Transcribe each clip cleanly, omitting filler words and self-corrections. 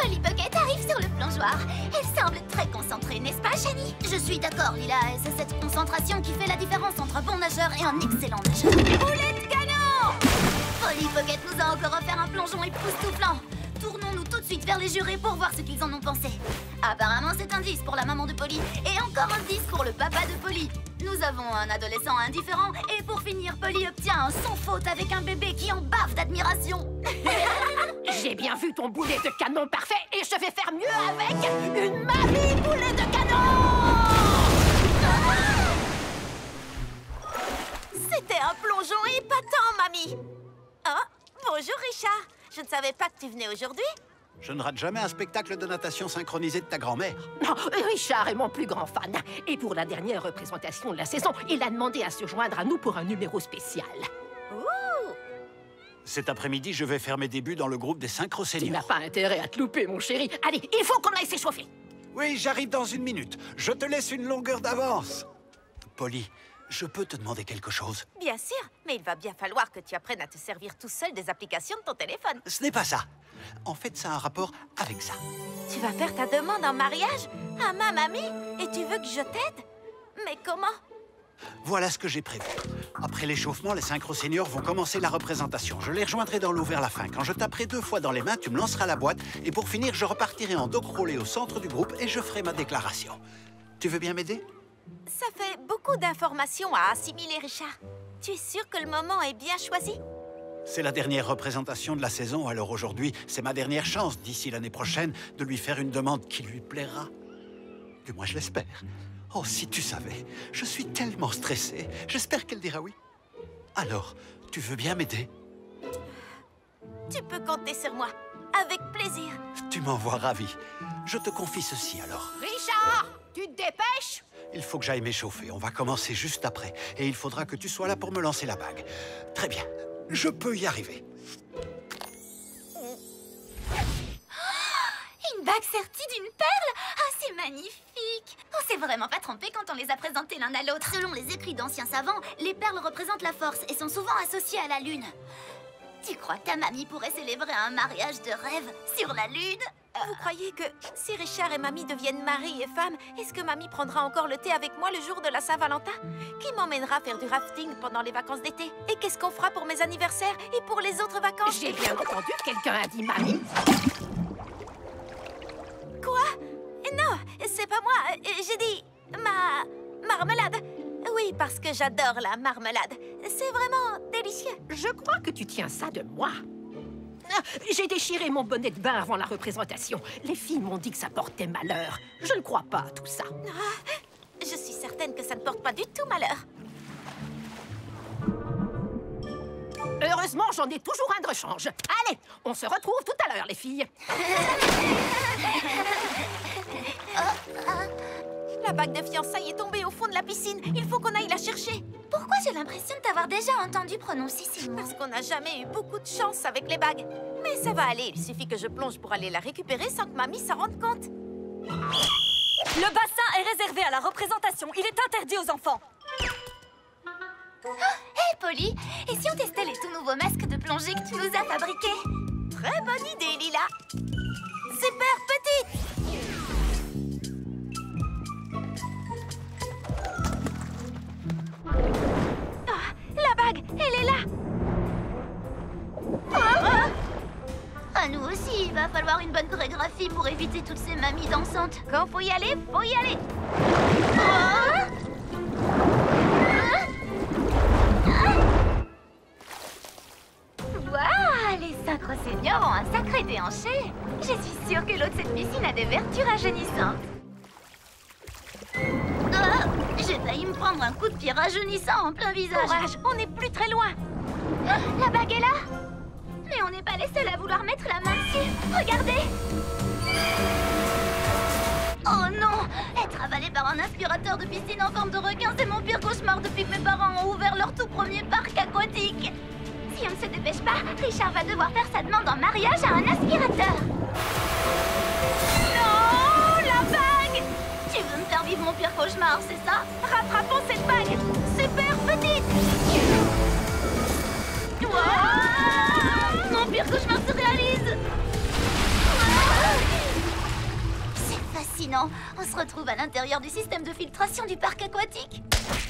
Polly Pocket arrive sur le plongeoir. Elle semble très concentrée, n'est-ce pas, Shani? Je suis d'accord, Lila. C'est cette concentration qui fait la différence entre un bon nageur et un excellent nageur. Boulet de canon! Polly Pocket nous a encore offert un plongeon époustouflant. Tournons-nous tout de suite vers les jurés pour voir ce qu'ils en ont pensé. Apparemment, c'est un 10 pour la maman de Polly et encore un 10 pour le papa de Polly. Nous avons un adolescent indifférent et pour finir, Polly obtient un sans faute avec un bébé qui en bave d'admiration. J'ai bien vu ton boulet de canon parfait et je vais faire mieux avec une mamie boulet de canon! C'était un plongeon épatant, mamie. Oh, bonjour Richard. Je ne savais pas que tu venais aujourd'hui. Je ne rate jamais un spectacle de natation synchronisé de ta grand-mère. Non, Richard est mon plus grand fan. Et pour la dernière représentation de la saison, il a demandé à se joindre à nous pour un numéro spécial. Ouh! Cet après-midi, je vais faire mes débuts dans le groupe des Tu synchro-seniors. n'as pas intérêt à te louper, mon chéri. Allez, il faut qu'on aille s'échauffer. Oui, j'arrive dans une minute. Je te laisse une longueur d'avance. Polly, je peux te demander quelque chose? Bien sûr, mais il va bien falloir que tu apprennes à te servir tout seul des applications de ton téléphone. Ce n'est pas ça. En fait, ça a un rapport avec ça. Tu vas faire ta demande en mariage à ma mamie et tu veux que je t'aide? Mais comment? Voilà ce que j'ai prévu. Après l'échauffement, les synchro-seniors vont commencer la représentation. Je les rejoindrai dans l'eau vers la fin. Quand je taperai 2 fois dans les mains, tu me lanceras la boîte. Et pour finir, je repartirai en dos crawlé au centre du groupe et je ferai ma déclaration. Tu veux bien m'aider? Ça fait beaucoup d'informations à assimiler, Richard. Tu es sûr que le moment est bien choisi? C'est la dernière représentation de la saison, alors aujourd'hui, c'est ma dernière chance, d'ici l'année prochaine, de lui faire une demande qui lui plaira. Du moins, je l'espère. Oh, si tu savais, je suis tellement stressé. J'espère qu'elle dira oui. Alors, tu veux bien m'aider? Tu peux compter sur moi. Avec plaisir. Tu m'en vois ravi. Je te confie ceci, alors. Richard, tu te dépêches? Il faut que j'aille m'échauffer. On va commencer juste après. Et il faudra que tu sois là pour me lancer la bague. Très bien. Je peux y arriver. Une bague sertie d'une perle? Ah, c'est magnifique! On s'est vraiment pas trompé quand on les a présentés l'un à l'autre. Selon les écrits d'anciens savants, les perles représentent la force et sont souvent associées à la lune. Tu crois que ta mamie pourrait célébrer un mariage de rêve sur la lune? Vous croyez que si Richard et mamie deviennent mari et femme, est-ce que mamie prendra encore le thé avec moi le jour de la Saint-Valentin? Qui m'emmènera faire du rafting pendant les vacances d'été? Et qu'est-ce qu'on fera pour mes anniversaires et pour les autres vacances? J'ai bien entendu, quelqu'un a dit mamie. Quoi? Non, c'est pas moi. J'ai dit marmelade. Oui, parce que j'adore la marmelade. C'est vraiment délicieux. Je crois que tu tiens ça de moi. Ah, j'ai déchiré mon bonnet de bain avant la représentation. Les filles m'ont dit que ça portait malheur. Je ne crois pas à tout ça. Ah, je suis certaine que ça ne porte pas du tout malheur. Heureusement, j'en ai toujours un de rechange. Allez, on se retrouve tout à l'heure, les filles. La bague de fiançailles est tombée au fond de la piscine. Il faut qu'on aille la chercher. Pourquoi j'ai l'impression de t'avoir déjà entendu prononcer ces mots? Parce qu'on n'a jamais eu beaucoup de chance avec les bagues. Mais ça va aller, il suffit que je plonge pour aller la récupérer sans que mamie s'en rende compte. Le bassin est réservé à la représentation. Il est interdit aux enfants. Hé, Polly! Et si on testait les tout nouveaux masques de plongée que tu nous as fabriqués? Très bonne idée, Lila. Super petite. Ah, la bague, elle est là. À nous aussi, il va falloir une bonne chorégraphie pour éviter toutes ces mamies dansantes. Quand faut y aller, faut y aller. Waouh, les synchro-seniors ont un sacré déhanché. Je suis sûre que l'eau de cette piscine a des vertus rajeunissantes. J'ai failli me prendre un coup de pied rajeunissant en plein visage. Courage, on n'est plus très loin. La bague est là. Mais on n'est pas les seuls à vouloir mettre la main dessus. Regardez. Oh non! Être avalé par un aspirateur de piscine en forme de requin, c'est mon pire cauchemar depuis que mes parents ont ouvert leur tout premier parc aquatique. Si on ne se dépêche pas, Richard va devoir faire sa demande en mariage à un aspirateur. Non! La bague! Tu veux me faire vivre mon pire cauchemar, c'est ça? Rattrapons cette bague. Super petite. Mon pire cauchemar se réalise. fascinant. On se retrouve à l'intérieur du système de filtration du parc aquatique.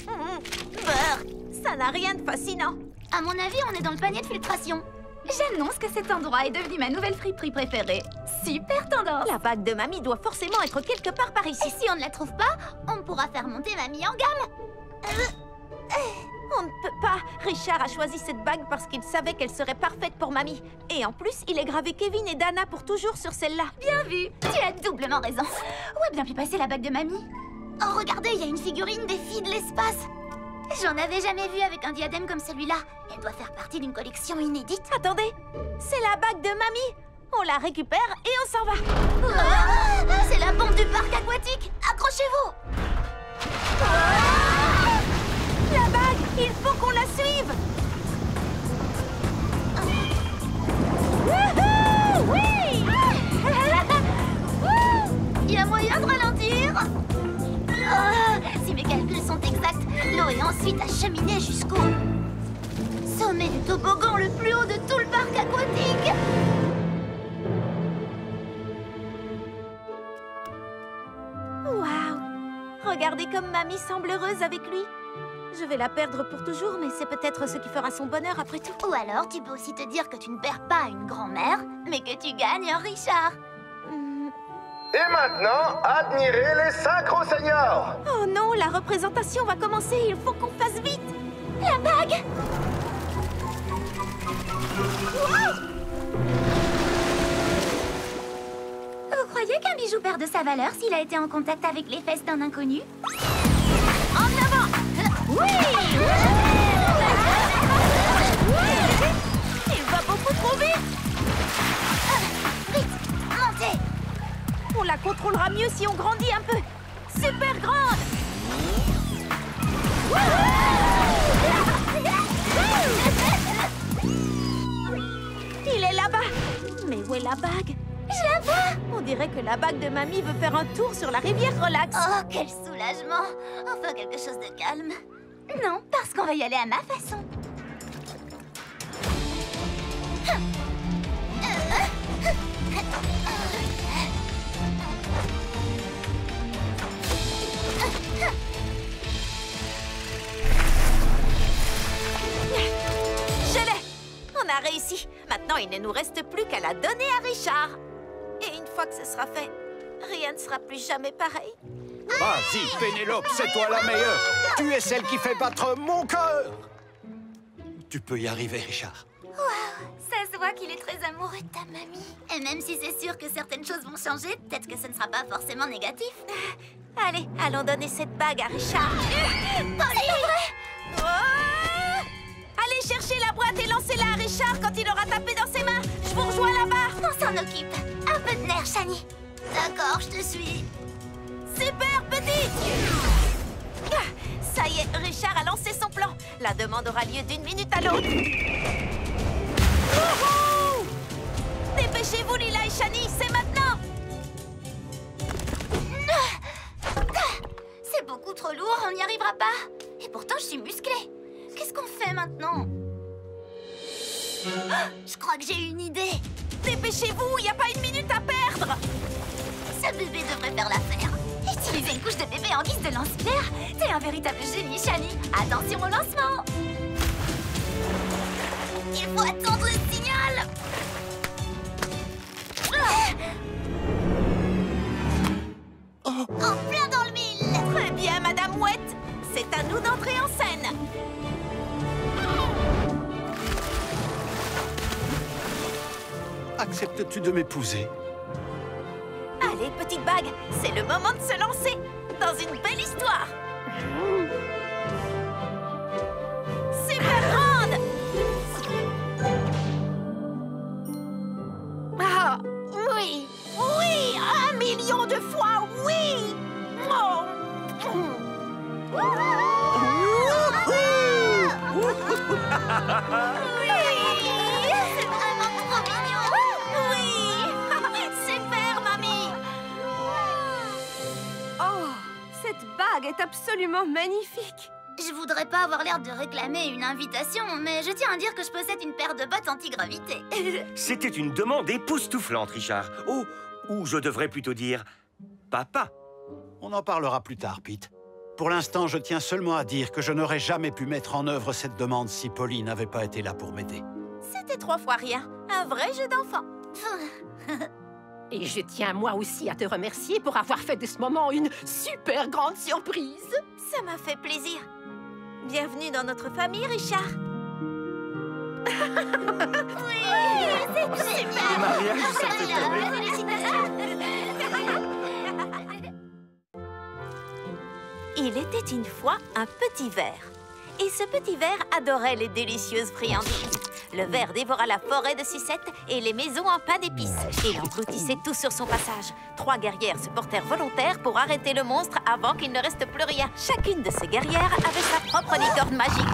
Burk, ça n'a rien de fascinant. À mon avis, on est dans le panier de filtration. J'annonce que cet endroit est devenu ma nouvelle friperie préférée. Super tendance. La bague de mamie doit forcément être quelque part par ici. Et si on ne la trouve pas, on pourra faire monter mamie en gamme. On ne peut pas. Richard a choisi cette bague parce qu'il savait qu'elle serait parfaite pour mamie. Et en plus, il est gravé Kevin et Dana pour toujours sur celle-là. Bien vu. Tu as doublement raison. Où a bien pu passer la bague de mamie? Oh, regardez, il y a une figurine des filles de l'espace. J'en avais jamais vu avec un diadème comme celui-là. Elle doit faire partie d'une collection inédite. Attendez, c'est la bague de mamie. On la récupère et on s'en va. Ah, c'est la bombe du parc aquatique. Accrochez-vous. La bague, il faut qu'on la suive. Wouhou, oui. Il y a moyen de ralentir. Si mes calculs sont exacts, l'eau est ensuite acheminée jusqu'au sommet du toboggan le plus haut de tout le parc aquatique. Waouh! Regardez comme mamie semble heureuse avec lui. Je vais la perdre pour toujours, mais c'est peut-être ce qui fera son bonheur après tout. Ou alors, tu peux aussi te dire que tu ne perds pas une grand-mère, mais que tu gagnes un Richard. Et maintenant, admirez les synchro seniors. Oh non, la représentation va commencer, il faut qu'on fasse vite. La bague! Vous croyez qu'un bijou perd de sa valeur s'il a été en contact avec les fesses d'un inconnu? En avant! Oui! Il va beaucoup trop vite! Vite! Montez! On la contrôlera mieux si on grandit un peu. Super grande! Il est là-bas! Mais où est la bague? Je la vois! On dirait que la bague de mamie veut faire un tour sur la rivière relax. Oh, quel soulagement! Enfin, quelque chose de calme. Non, parce qu'on va y aller à ma façon. Je l'ai! On a réussi. Maintenant, il ne nous reste plus qu'à la donner à Richard. Et une fois que ce sera fait, rien ne sera plus jamais pareil. Vas-y, Pénélope, c'est toi la meilleure. Tu es celle qui fait battre mon cœur. Tu peux y arriver, Richard. Ça se voit qu'il est très amoureux de ta mamie. Et même si c'est sûr que certaines choses vont changer, peut-être que ce ne sera pas forcément négatif. Allez, allons donner cette bague à Richard. Oh! Allez chercher la boîte et lancez-la à Richard quand il aura tapé dans ses mains. Je vous rejoins là-bas. On s'en occupe. Un peu de nerf, Shani. D'accord, je te suis. Super petit! Ça y est, Richard a lancé son plan. La demande aura lieu d'une minute à l'autre. Wouhou! Dépêchez-vous, Lila et Shani, c'est maintenant! C'est beaucoup trop lourd, on n'y arrivera pas. Et pourtant, je suis musclée. Qu'est-ce qu'on fait maintenant? Je crois que j'ai une idée. Dépêchez-vous, il n'y a pas une minute à perdre! Ce bébé devrait faire l'affaire. Utiliser une couche de bébé en guise de lance-pierre. T'es un véritable génie, Shani. Attention au lancement. Il faut attendre le signal. En plein dans le mille. Très bien, Madame Mouette. C'est à nous d'entrer en scène. Acceptes-tu de m'épouser? Allez, petite bague, c'est le moment de se lancer dans une belle histoire. Super grande! Ah, oui! Oui! 1 million de fois, oui! Oh. C'est vraiment trop mignon. Oui! Super, mamie! Oh, cette bague est absolument magnifique. Je voudrais pas avoir l'air de réclamer une invitation, mais je tiens à dire que je possède une paire de bottes anti-gravité. C'était une demande époustouflante, Richard. Oh, ou je devrais plutôt dire papa. On en parlera plus tard, Pete. Pour l'instant, je tiens seulement à dire que je n'aurais jamais pu mettre en œuvre cette demande si Polly n'avait pas été là pour m'aider. C'était 3 fois rien. Un vrai jeu d'enfant. Et je tiens moi aussi à te remercier pour avoir fait de ce moment une super grande surprise. Ça m'a fait plaisir. Bienvenue dans notre famille, Richard. Oui, c'est super. Le mariage, ça fait pleurer. Félicitations. Il était une fois un petit ver. Et ce petit ver adorait les délicieuses friandises. Le ver dévora la forêt de sucettes et les maisons en pain d'épices. Il engloutissait tout sur son passage. 3 guerrières se portèrent volontaires pour arrêter le monstre avant qu'il ne reste plus rien. Chacune de ces guerrières avait sa propre licorne magique.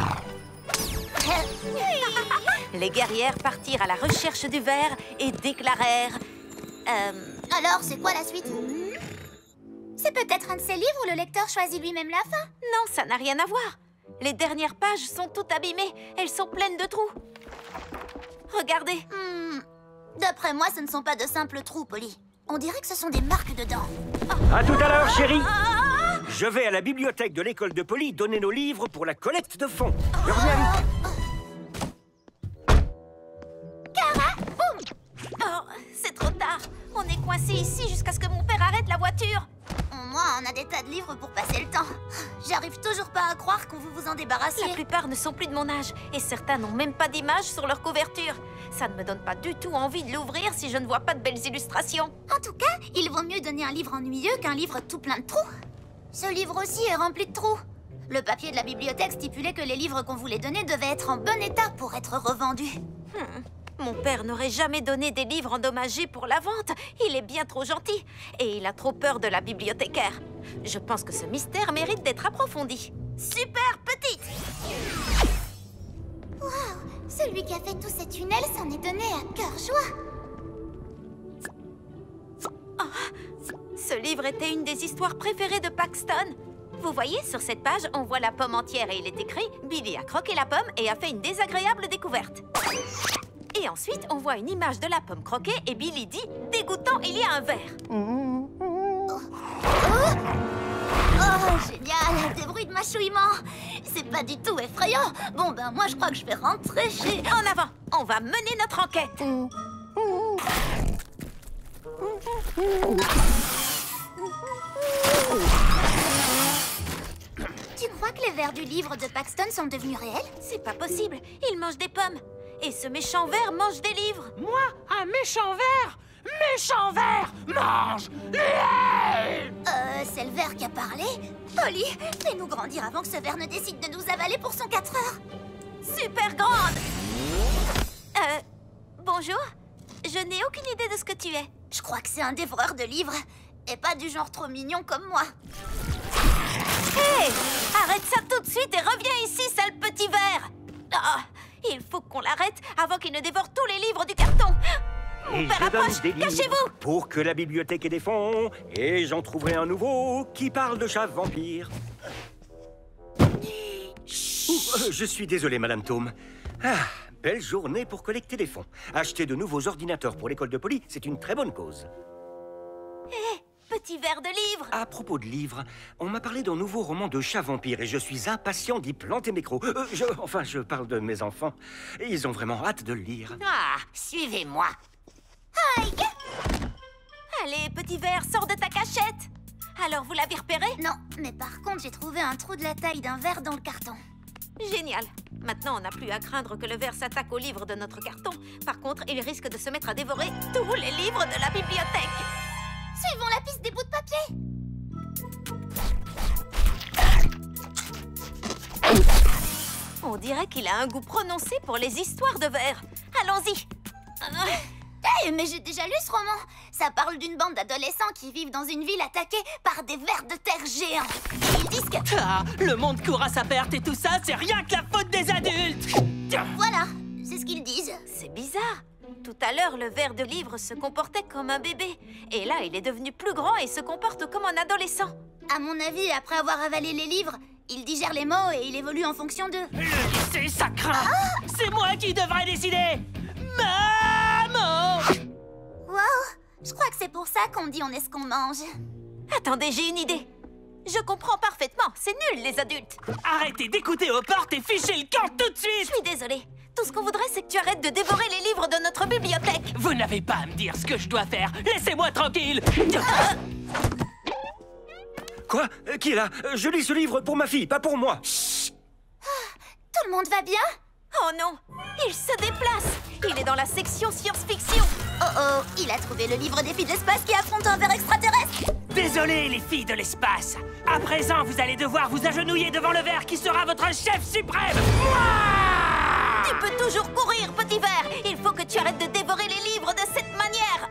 Les guerrières partirent à la recherche du ver et déclarèrent... Alors, c'est quoi la suite? C'est peut-être un de ces livres où le lecteur choisit lui-même la fin? Non, ça n'a rien à voir. Les dernières pages sont toutes abîmées. Elles sont pleines de trous. Regardez. D'après moi, ce ne sont pas de simples trous, Polly. On dirait que ce sont des marques de dents. À tout à l'heure, chérie. Je vais à la bibliothèque de l'école de Polly donner nos livres pour la collecte de fonds. Je reviens vite. Cara, boum! Oh, c'est trop tard. On est coincé ici jusqu'à ce que mon père arrête la voiture. Au moins, on a des tas de livres pour passer le temps. J'arrive toujours pas à croire qu'on vous en débarrassiez. La plupart ne sont plus de mon âge et certains n'ont même pas d'image sur leur couverture. Ça ne me donne pas du tout envie de l'ouvrir si je ne vois pas de belles illustrations. En tout cas, il vaut mieux donner un livre ennuyeux qu'un livre tout plein de trous. Ce livre aussi est rempli de trous. Le papier de la bibliothèque stipulait que les livres qu'on voulait donner devaient être en bon état pour être revendus. Mon père n'aurait jamais donné des livres endommagés pour la vente. Il est bien trop gentil. Et il a trop peur de la bibliothécaire. Je pense que ce mystère mérite d'être approfondi. Super petite! Waouh! Celui qui a fait tous ces tunnels s'en est donné à cœur joie. Ce livre était une des histoires préférées de Paxton. Vous voyez, sur cette page, on voit la pomme entière et il est écrit « Billy a croqué la pomme et a fait une désagréable découverte ». Et ensuite, on voit une image de la pomme croquée et Billy dit « Dégoûtant, il y a un verre ». Oh, génial! Des bruits de mâchouillement! C'est pas du tout effrayant! Bon, ben moi, je crois que je vais rentrer chez... En avant! On va mener notre enquête! Tu crois que les vers du livre de Paxton sont devenus réels? C'est pas possible! Il mange des pommes! Et ce méchant ver mange des livres! Moi, un méchant ver? Méchant ver mange C'est le ver qui a parlé? Polly, fais-nous grandir avant que ce ver ne décide de nous avaler pour son 4 heures! Super grande! Bonjour? Je n'ai aucune idée de ce que tu es. Je crois que c'est un dévoreur de livres, et pas du genre trop mignon comme moi. Hé! Arrête ça tout de suite et reviens ici, sale petit ver! Ah, il faut qu'on l'arrête avant qu'il ne dévore tous les livres du carton! Mon père approche! Cachez-vous! Pour que la bibliothèque ait des fonds, et j'en trouverai un nouveau qui parle de chats vampires. Je suis désolé, Madame Tome. Belle journée pour collecter des fonds. Acheter de nouveaux ordinateurs pour l'école de Polly, c'est une très bonne cause. Hé! Petit ver de livres! À propos de livres, on m'a parlé d'un nouveau roman de chats vampires et je suis impatient d'y planter mes crocs. Je parle de mes enfants. Ils ont vraiment hâte de le lire. Ah, suivez-moi. Allez, petit ver, sors de ta cachette! Alors, vous l'avez repéré? Non, mais par contre, j'ai trouvé un trou de la taille d'un ver dans le carton. Génial! Maintenant, on n'a plus à craindre que le ver s'attaque aux livres de notre carton. Par contre, il risque de se mettre à dévorer tous les livres de la bibliothèque. Suivons la piste des bouts de papier. On dirait qu'il a un goût prononcé pour les histoires de vers. Allons-y! Hey, mais j'ai déjà lu ce roman. Ça parle d'une bande d'adolescents qui vivent dans une ville attaquée par des vers de terre géants. Ils disent que... Ah, le monde court à sa perte et tout ça, c'est rien que la faute des adultes! Voilà, c'est ce qu'ils disent. C'est bizarre. Tout à l'heure, le ver de livre se comportait comme un bébé. Et là, il est devenu plus grand et se comporte comme un adolescent. À mon avis, après avoir avalé les livres, il digère les mots et il évolue en fonction d'eux. Le lycée, ça craint! C'est moi qui devrais décider! Maman! Wow, je crois que c'est pour ça qu'on dit on est ce qu'on mange. Attendez, j'ai une idée. Je comprends parfaitement, c'est nul les adultes. Arrêtez d'écouter aux portes et fichez le camp tout de Je suite. suis désolée. Tout ce qu'on voudrait, c'est que tu arrêtes de dévorer les livres de notre bibliothèque. Vous n'avez pas à me dire ce que je dois faire. Laissez-moi tranquille. Quoi? Qui est là? Je lis ce livre pour ma fille, pas pour moi. Tout le monde va bien? Oh non, il se déplace. Il est dans la section science-fiction. Oh oh, il a trouvé le livre des filles de l'espace qui affrontent un ver extraterrestre. Désolé, les filles de l'espace. À présent, vous allez devoir vous agenouiller devant le ver qui sera votre chef suprême. Moi! Tu peux toujours courir, petit ver. Il faut que tu arrêtes de dévorer les livres de cette manière.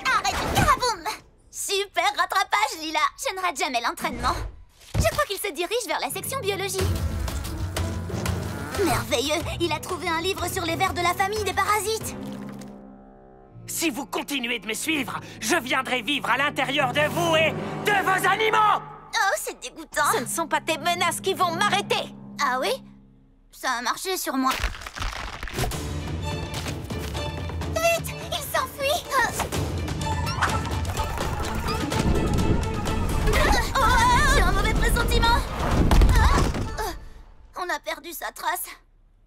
Arrête, caraboum! Super rattrapage, Lila. Je ne rate jamais l'entraînement. Je crois qu'il se dirige vers la section biologie. Merveilleux! Il a trouvé un livre sur les vers de la famille des parasites. Si vous continuez de me suivre, je viendrai vivre à l'intérieur de vous et de vos animaux! Oh, c'est dégoûtant. Ce ne sont pas tes menaces qui vont m'arrêter. Ah oui? Ça a marché sur moi. Vite! Il s'enfuit! J'ai un mauvais pressentiment. On a perdu sa trace.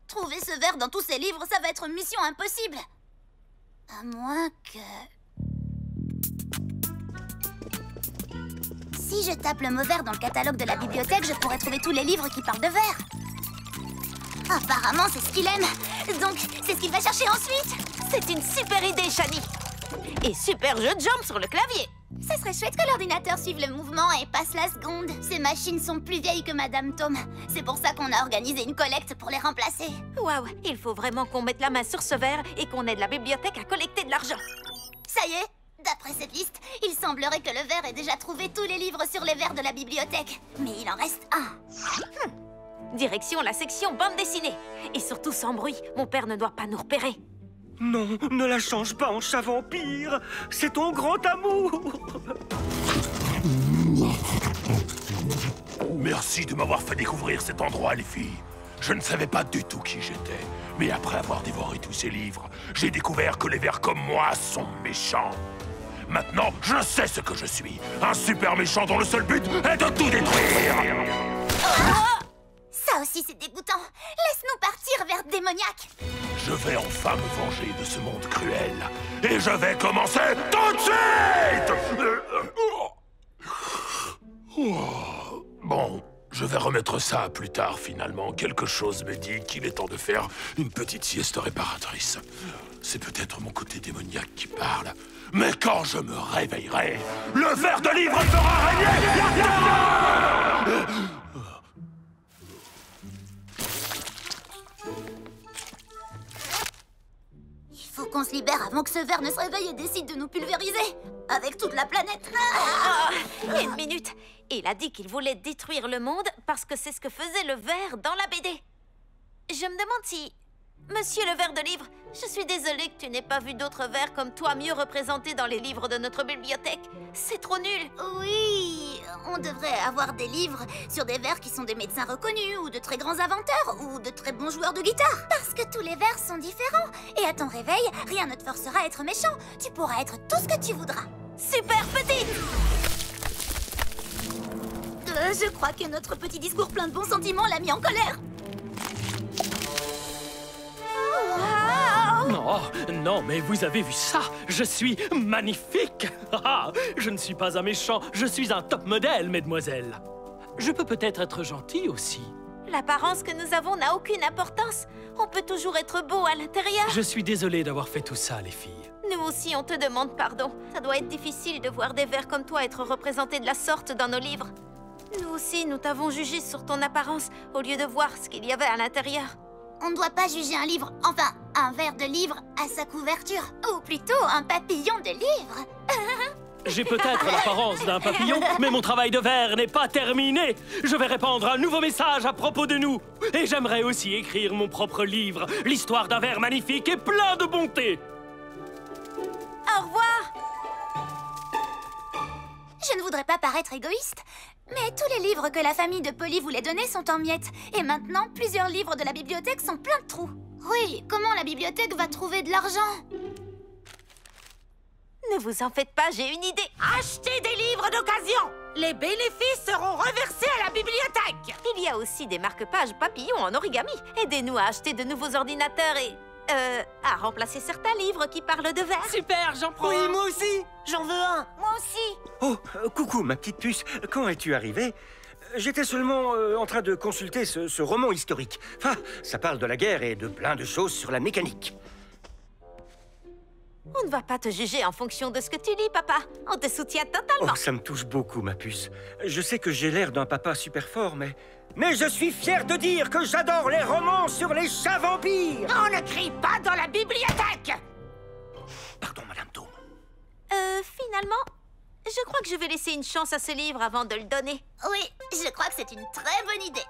Trouver ce ver dans tous ces livres, ça va être une mission impossible. À moins que... Si je tape le mot ver dans le catalogue de la bibliothèque, je pourrais trouver tous les livres qui parlent de ver. Apparemment, c'est ce qu'il aime. Donc, c'est ce qu'il va chercher ensuite. C'est une super idée, Shani. Et super jeu de jambes sur le clavier. Ça serait chouette que l'ordinateur suive le mouvement et passe la seconde. Ces machines sont plus vieilles que Madame Tom. C'est pour ça qu'on a organisé une collecte pour les remplacer. Waouh, il faut vraiment qu'on mette la main sur ce verre et qu'on aide la bibliothèque à collecter de l'argent. Ça y est, d'après cette liste, il semblerait que le ver ait déjà trouvé tous les livres sur les vers de la bibliothèque. Mais il en reste un. Direction la section bande dessinée. Et surtout sans bruit, mon père ne doit pas nous repérer. Non, ne la change pas en chat vampire. C'est ton grand amour. Merci de m'avoir fait découvrir cet endroit, les filles. Je ne savais pas du tout qui j'étais. Mais après avoir dévoré tous ces livres, j'ai découvert que les vers comme moi sont méchants. Maintenant, je sais ce que je suis. Un super méchant dont le seul but est de tout détruire. Ça aussi, c'est dégoûtant. Laisse-nous partir vers démoniaque. Je vais enfin me venger de ce monde cruel. Et je vais commencer tout de suite. Bon, je vais remettre ça plus tard finalement. Quelque chose me dit qu'il est temps de faire une petite sieste réparatrice. C'est peut-être mon côté démoniaque qui parle. Mais quand je me réveillerai, le ver de livre fera régner. Il faut qu'on se libère avant que ce ver ne se réveille et décide de nous pulvériser. Avec toute la planète. Une minute. Il a dit qu'il voulait détruire le monde parce que c'est ce que faisait le ver dans la BD. Je me demande si... Monsieur le ver de livre, je suis désolée que tu n'aies pas vu d'autres vers comme toi mieux représentés dans les livres de notre bibliothèque. C'est trop nul. Oui, on devrait avoir des livres sur des vers qui sont des médecins reconnus, ou de très grands inventeurs, ou de très bons joueurs de guitare. Parce que tous les vers sont différents. Et à ton réveil, rien ne te forcera à être méchant. Tu pourras être tout ce que tu voudras. Super petite! Je crois que notre petit discours plein de bons sentiments l'a mis en colère. Oh, non, mais vous avez vu ça? Je suis magnifique! Je ne suis pas un méchant, je suis un top modèle, mesdemoiselles. Je peux peut-être être gentil aussi. L'apparence que nous avons n'a aucune importance. On peut toujours être beau à l'intérieur. Je suis désolé d'avoir fait tout ça, les filles. Nous aussi, on te demande pardon. Ça doit être difficile de voir des vers comme toi être représentés de la sorte dans nos livres. Nous aussi, nous t'avons jugé sur ton apparence au lieu de voir ce qu'il y avait à l'intérieur. On ne doit pas juger un livre, enfin, un vers de livre à sa couverture. Ou plutôt un papillon de livre. J'ai peut-être l'apparence d'un papillon, mais mon travail de ver n'est pas terminé. Je vais répandre un nouveau message à propos de nous. Et j'aimerais aussi écrire mon propre livre, l'histoire d'un ver magnifique et plein de bonté. Au revoir! Je ne voudrais pas paraître égoïste, mais tous les livres que la famille de Polly voulait donner sont en miettes. Et maintenant, plusieurs livres de la bibliothèque sont pleins de trous. Oui, comment la bibliothèque va trouver de l'argent? Ne vous en faites pas, j'ai une idée. Achetez des livres d'occasion. Les bénéfices seront reversés à la bibliothèque. Il y a aussi des marque-pages papillons en origami. Aidez-nous à acheter de nouveaux ordinateurs et... à remplacer certains livres qui parlent de verre. Super, j'en prends un. Moi aussi. J'en veux un. Moi aussi. Oh, coucou, ma petite puce. Quand es-tu arrivée? J'étais seulement en train de consulter ce roman historique. Enfin, ça parle de la guerre et de plein de choses sur la mécanique. On ne va pas te juger en fonction de ce que tu lis, papa. On te soutient totalement. Oh, ça me touche beaucoup, ma puce. Je sais que j'ai l'air d'un papa super fort, mais je suis fier de dire que j'adore les romans sur les chats vampires. On ne crie pas dans la bibliothèque. Pardon, Madame Toom. Finalement, je crois que je vais laisser une chance à ce livre avant de le donner. Oui, je crois que c'est une très bonne idée.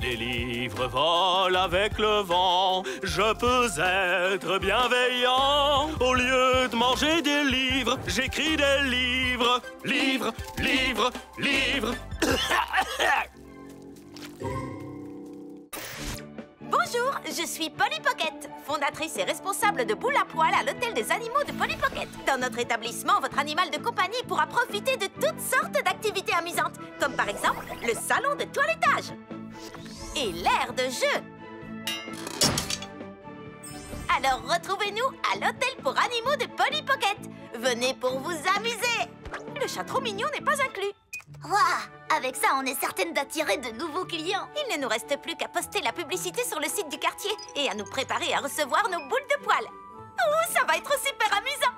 Les livres volent avec le vent, je peux être bienveillant. Au lieu de manger des livres, j'écris des livres. Livres, livres, livres. Bonjour, je suis Polly Pocket, fondatrice et responsable de Boule à Poil à l'hôtel des animaux de Polly Pocket. Dans notre établissement, votre animal de compagnie pourra profiter de toutes sortes d'activités amusantes, comme par exemple le salon de toilettage et l'aire de jeu. Alors retrouvez-nous à l'hôtel pour animaux de Polly Pocket. Venez pour vous amuser. Le chat trop mignon n'est pas inclus. Waouh! Avec ça, on est certaine d'attirer de nouveaux clients. Il ne nous reste plus qu'à poster la publicité sur le site du quartier et à nous préparer à recevoir nos boules de poil. Oh, ça va être super amusant!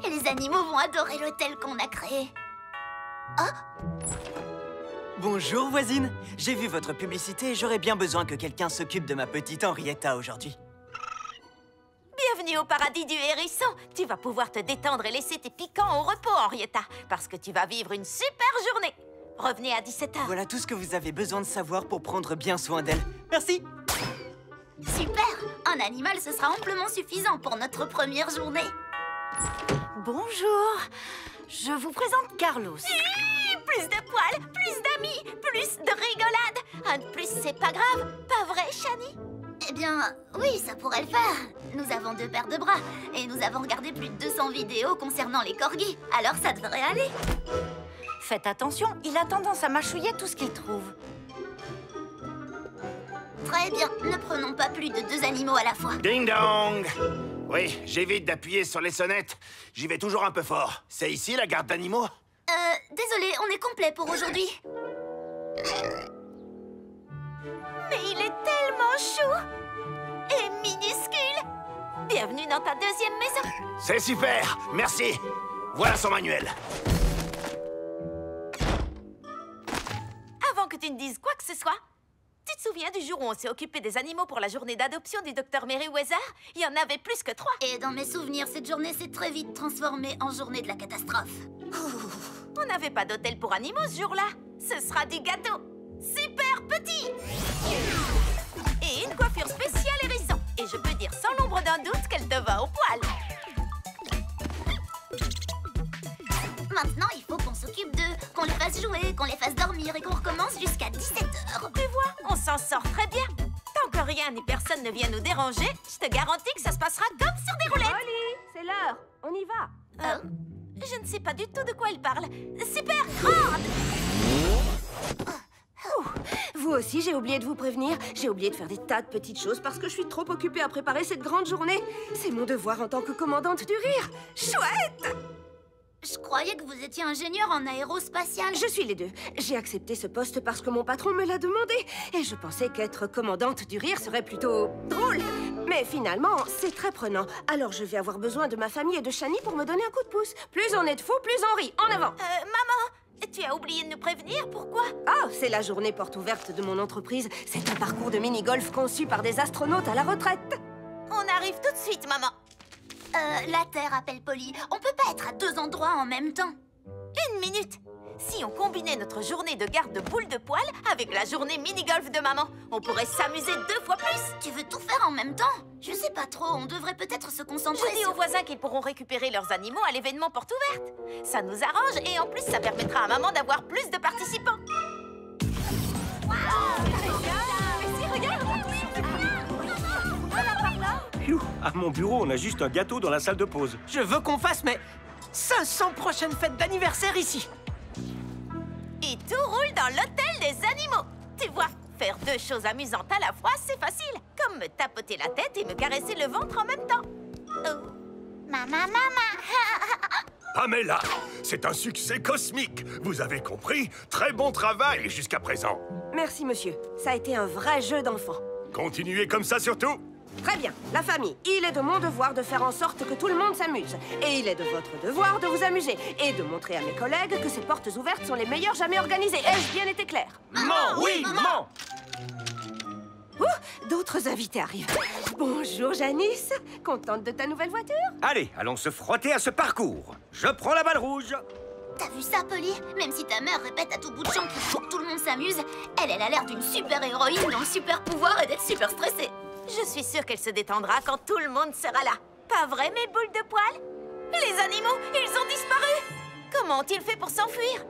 Et les animaux vont adorer l'hôtel qu'on a créé. Bonjour, voisine. J'ai vu votre publicité et j'aurais bien besoin que quelqu'un s'occupe de ma petite Henrietta aujourd'hui. Bienvenue au paradis du hérisson. Tu vas pouvoir te détendre et laisser tes piquants au repos, Henrietta, parce que tu vas vivre une super journée. Revenez à 17h. Voilà tout ce que vous avez besoin de savoir pour prendre bien soin d'elle. Merci. Super! Un animal, ce sera amplement suffisant pour notre première journée. Bonjour, je vous présente Carlos. Plus de poils, plus d'amis, plus de rigolade. Un de plus, c'est pas grave. Pas vrai, Shani? Eh bien, oui, ça pourrait le faire. Nous avons 2 paires de bras et nous avons regardé plus de 200 vidéos concernant les corgis. Alors ça devrait aller. Faites attention, il a tendance à mâchouiller tout ce qu'il trouve. Très bien, ne prenons pas plus de 2 animaux à la fois. Ding dong! Oui, j'évite d'appuyer sur les sonnettes. J'y vais toujours un peu fort. C'est ici la garde d'animaux? Désolé, on est complet pour aujourd'hui. Mais il est tellement chou et minuscule. Bienvenue dans ta 2e maison. C'est super, merci. Voilà son manuel. Avant que tu ne dises quoi que ce soit, tu te souviens du jour où on s'est occupé des animaux pour la journée d'adoption du Dr Merriweather? Il y en avait plus que 3. Et dans mes souvenirs, cette journée s'est très vite transformée en journée de la catastrophe. On n'avait pas d'hôtel pour animaux ce jour-là. Ce sera du gâteau. Super petit. Et une coiffure spéciale hérisson. Et je peux dire sans l'ombre d'un doute qu'elle te va au poil. Maintenant, il faut qu'on s'occupe d'eux, qu'on les fasse jouer, qu'on les fasse dormir et qu'on recommence jusqu'à 17h. Tu vois, on s'en sort très bien. Tant que rien ni personne ne vient nous déranger, je te garantis que ça se passera comme sur des roulettes. Polly, c'est l'heure. On y va. Je ne sais pas du tout de quoi il parle. Super grande! Vous aussi, j'ai oublié de vous prévenir. J'ai oublié de faire des tas de petites choses parce que je suis trop occupée à préparer cette grande journée. C'est mon devoir en tant que commandante du rire. Chouette! Je croyais que vous étiez ingénieur en aérospatial. Je suis les deux. J'ai accepté ce poste parce que mon patron me l'a demandé. Et je pensais qu'être commandante du rire serait plutôt drôle. Mais finalement, c'est très prenant. Alors je vais avoir besoin de ma famille et de Shani pour me donner un coup de pouce. Plus on est de fous, plus on rit. En avant! Maman, tu as oublié de nous prévenir, pourquoi? Ah, c'est la journée porte ouverte de mon entreprise. C'est un parcours de mini-golf conçu par des astronautes à la retraite. On arrive tout de suite, maman. La Terre appelle Polly. On peut pas être à 2 endroits en même temps. Une minute. Si on combinait notre journée de garde de boules de poil avec la journée mini-golf de maman, on pourrait s'amuser 2 fois plus. Tu veux tout faire en même temps? Je sais pas trop, on devrait peut-être se concentrer Je dis aux voisins qu'ils pourront récupérer leurs animaux à l'événement porte ouverte. Ça nous arrange et en plus, ça permettra à maman d'avoir plus de participants. Regarde! Regarde! Voilà par là. Phew, à mon bureau, on a juste un gâteau dans la salle de pause. Je veux qu'on fasse mes 500 prochaines fêtes d'anniversaire ici. Et tout roule dans l'hôtel des animaux. Tu vois, faire deux choses amusantes à la fois, c'est facile. Comme me tapoter la tête et me caresser le ventre en même temps. Oh. Maman. Pamela, c'est un succès cosmique. Vous avez compris? Très bon travail jusqu'à présent. Merci, monsieur. Ça a été un vrai jeu d'enfant. Continuez comme ça surtout. Très bien. La famille, il est de mon devoir de faire en sorte que tout le monde s'amuse. Et il est de votre devoir de vous amuser. Et de montrer à mes collègues que ces portes ouvertes sont les meilleures jamais organisées. Ai-je bien été clair? Maman, oui, maman. D'autres invités arrivent. Bonjour, Janice. Contente de ta nouvelle voiture? Allez, allons se frotter à ce parcours. Je prends la balle rouge. T'as vu ça, Polly? Même si ta mère répète à tout bout de champ qu'il faut que tout le monde s'amuse, elle a l'air d'une super héroïne dont le super pouvoir est d'être super stressée. Je suis sûre qu'elle se détendra quand tout le monde sera là. Pas vrai, mes boules de poils? Les animaux, ils ont disparu! Comment ont-ils fait pour s'enfuir?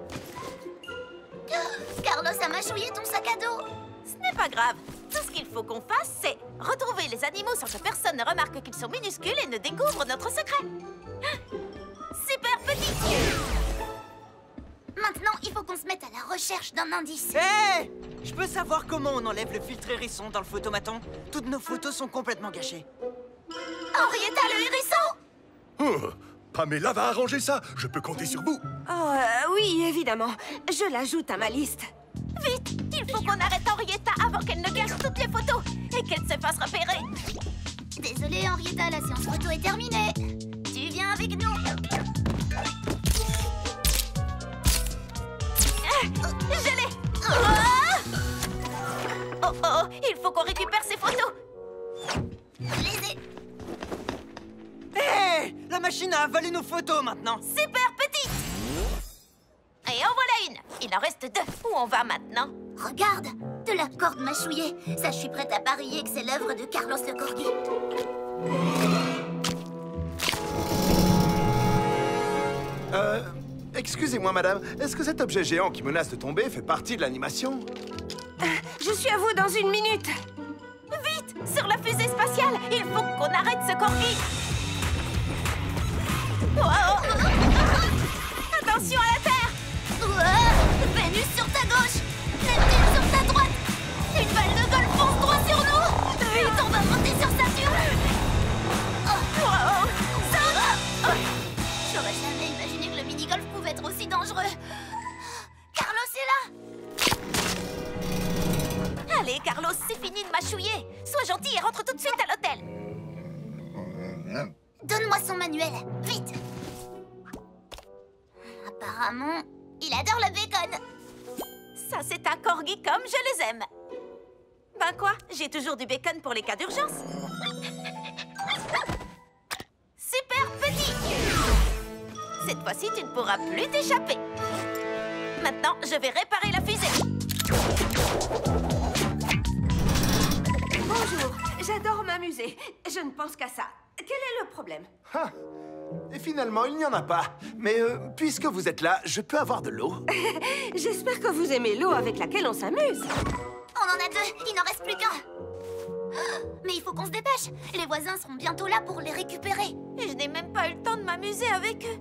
Carlos a mâchouillé ton sac à dos. Ce n'est pas grave. Tout ce qu'il faut qu'on fasse, c'est retrouver les animaux sans que personne ne remarque qu'ils sont minuscules et ne découvre notre secret. Super petit! Maintenant, il faut qu'on se mette à la recherche d'un indice. Hé! Je peux savoir comment on enlève le filtre hérisson dans le photomaton? Toutes nos photos sont complètement gâchées. Henrietta, le hérisson! Oh, Pamela va arranger ça. Je peux compter sur vous. Oh, oui, évidemment. Je l'ajoute à ma liste. Vite! Il faut qu'on arrête Henrietta avant qu'elle ne gâche toutes les photos et qu'elle se fasse repérer. Désolée, Henrietta, la séance photo est terminée. Tu viens avec nous. Je l'ai! Oh, il faut qu'on récupère ces photos. Les ai... Hé! La machine a avalé nos photos maintenant. Super petite! Et en voilà une. Il en reste deux. Où on va maintenant? Regarde, de la corde mâchouillée. Ça, je suis prête à parier que c'est l'œuvre de Carlos le Corgi. Excusez-moi, madame. Est-ce que cet objet géant qui menace de tomber fait partie de l'animation? Je suis à vous dans une minute. Vite! Sur la fusée spatiale! Il faut qu'on arrête ce corgi! Attention à la Terre! Vénus sur ta gauche! Neptune sur ta droite! Une balle de golf fonce droit sur nous! Vite, on va monter sur Saturne! J'aurais jamais imaginé que le mini-golf pouvait être aussi dangereux! Carlos est là! Allez, Carlos, c'est fini de mâchouiller! Sois gentil et rentre tout de suite à l'hôtel! Donne-moi son manuel, vite! Apparemment, il adore le bacon! Ça, c'est un corgi comme je les aime! Ben quoi? J'ai toujours du bacon pour les cas d'urgence! Super petit! Cette fois-ci, tu ne pourras plus t'échapper! Maintenant, je vais réparer la fusée! Bonjour, j'adore m'amuser. Je ne pense qu'à ça. Quel est le problème? Ah. Et finalement, il n'y en a pas. Mais puisque vous êtes là, je peux avoir de l'eau? J'espère que vous aimez l'eau avec laquelle on s'amuse. On en a deux, il n'en reste plus qu'un. Mais il faut qu'on se dépêche. Les voisins seront bientôt là pour les récupérer. Et je n'ai même pas eu le temps de m'amuser avec eux.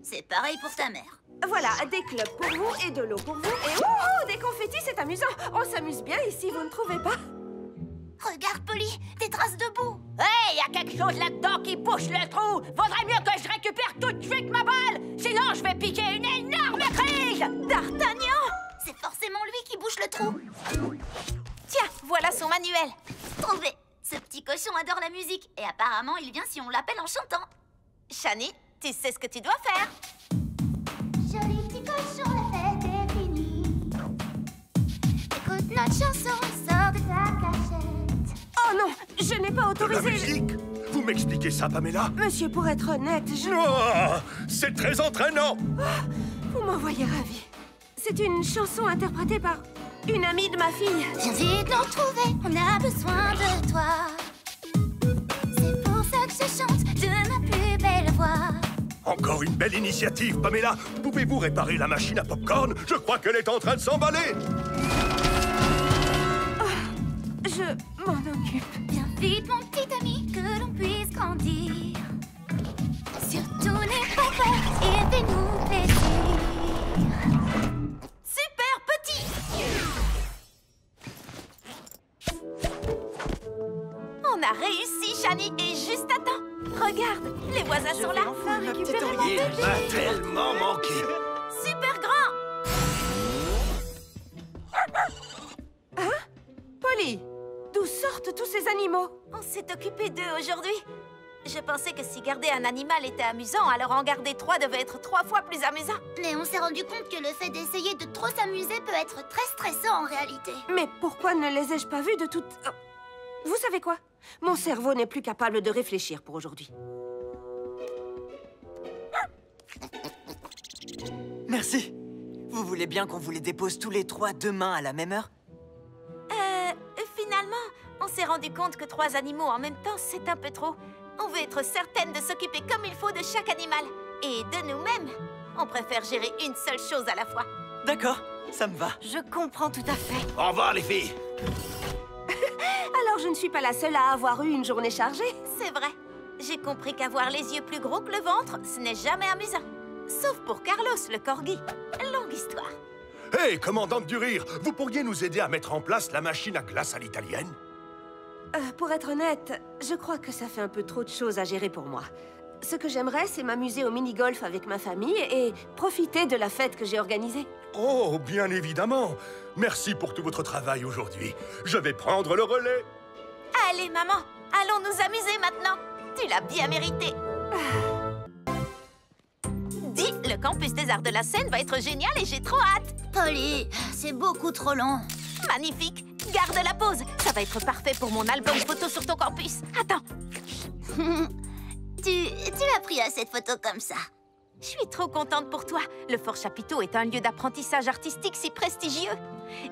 C'est pareil pour ta mère. Voilà, des clubs pour vous et de l'eau pour vous. Et des confettis, c'est amusant. On s'amuse bien ici, vous ne trouvez pas? Regarde, Polly, des traces de boue. Hey, y a quelque chose là-dedans qui bouche le trou. Vaudrait mieux que je récupère tout de suite ma balle. Sinon, je vais piquer une énorme crise. D'Artagnan! C'est forcément lui qui bouche le trou. Tiens, voilà son manuel. Trouvé. Ce petit cochon adore la musique. Et apparemment, il vient si on l'appelle en chantant. Shani, tu sais ce que tu dois faire. Joli petit cochon, la fête est finie. Écoute notre chanson, sors de ta cachette. Oh non, je n'ai pas De la autorisé... musique? Vous m'expliquez ça, Pamela? Monsieur, pour être honnête, Oh, c'est très entraînant! Vous m'envoyez ravie. C'est une chanson interprétée par une amie de ma fille. Viens vite nous retrouver, on a besoin de toi. C'est pour ça que je chante de ma plus belle voix. Encore une belle initiative, Pamela. Pouvez-vous réparer la machine à popcorn? Je crois qu'elle est en train de s'emballer. Je m'en occupe. Viens vite, mon petit ami, que qu'en dire. Surtout n'aie pas peur et fais-nous plaisir. Super petit! On a réussi, Shani, et juste à temps. Regarde, les voisins sont là. Enfin récupérer mon Il m'a tellement manqué. Super grand! Polly, d'où sortent tous ces animaux? On s'est occupé d'eux aujourd'hui. Je pensais que si garder un animal était amusant, alors en garder 3 devait être 3 fois plus amusant. Mais on s'est rendu compte que le fait d'essayer de trop s'amuser peut être très stressant en réalité. Mais pourquoi ne les ai-je pas vus de toute... Oh. Vous savez quoi? Mon cerveau n'est plus capable de réfléchir pour aujourd'hui. Merci. Vous voulez bien qu'on vous les dépose tous les 3 demain à la même heure? Finalement, on s'est rendu compte que 3 animaux en même temps, c'est un peu trop. On veut être certaine de s'occuper comme il faut de chaque animal. Et de nous-mêmes. On préfère gérer une seule chose à la fois. D'accord, ça me va. Je comprends tout à fait. Au revoir, les filles. Alors je ne suis pas la seule à avoir eu une journée chargée. C'est vrai. J'ai compris qu'avoir les yeux plus gros que le ventre, ce n'est jamais amusant. Sauf pour Carlos, le corgi. Longue histoire. Hé, commandante du rire, vous pourriez nous aider à mettre en place la machine à glace à l'italienne? Pour être honnête, je crois que ça fait un peu trop de choses à gérer pour moi. Ce que j'aimerais, c'est m'amuser au mini-golf avec ma famille et profiter de la fête que j'ai organisée. Oh, bien évidemment. Merci pour tout votre travail aujourd'hui. Je vais prendre le relais. Allez, maman, allons nous amuser maintenant. Tu l'as bien mérité. Dis, le campus des arts de la scène va être génial et j'ai trop hâte. Polly, c'est beaucoup trop long. Magnifique. Garde la pause. Ça va être parfait pour mon album photo sur ton campus. Attends. Tu as pris assez de photos comme ça. Je suis trop contente pour toi. Le Fort Chapiteau est un lieu d'apprentissage artistique si prestigieux.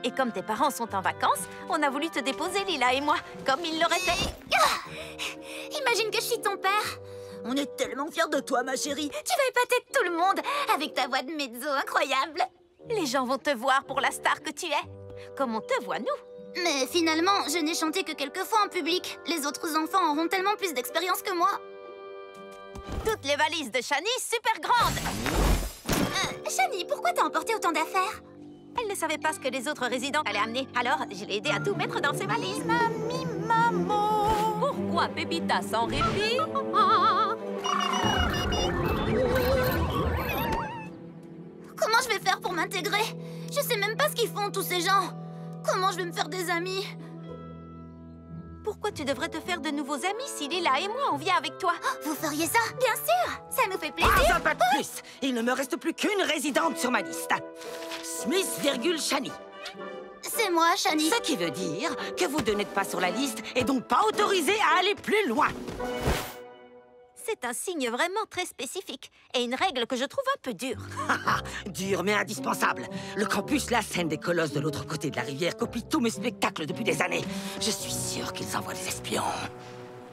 Et comme tes parents sont en vacances, on a voulu te déposer, Lila et moi, comme ils l'auraient fait. Imagine que je suis ton père. On est tellement fiers de toi, ma chérie. Tu vas épater tout le monde avec ta voix de mezzo incroyable. Les gens vont te voir pour la star que tu es. Comme on te voit, nous. Mais finalement, je n'ai chanté que quelques fois en public. Les autres enfants auront tellement plus d'expérience que moi. Toutes les valises de Shani, super grandes. Shani, pourquoi t'as emporté autant d'affaires? Elle ne savait pas ce que les autres résidents allaient amener. Alors, je l'ai aidée à tout mettre dans ses valises. Mamie, maman. Pourquoi Pépita sans répit? Comment je vais faire pour m'intégrer? Je sais même pas ce qu'ils font, tous ces gens. Comment je vais me faire des amis? Pourquoi tu devrais te faire de nouveaux amis si Lila et moi, on vient avec toi? Vous feriez ça? Bien sûr! Ça nous fait plaisir! Pas un pas de plus! Il ne me reste plus qu'une résidente sur ma liste. Smith, Shani. C'est moi, Shani. Ce qui veut dire que vous deux n'êtes pas sur la liste et donc pas autorisé à aller plus loin. C'est un signe vraiment très spécifique et une règle que je trouve un peu dure. Dur mais indispensable. Le campus La Scène des Colosses de l'autre côté de la rivière copie tous mes spectacles depuis des années. Je suis sûre qu'ils envoient des espions.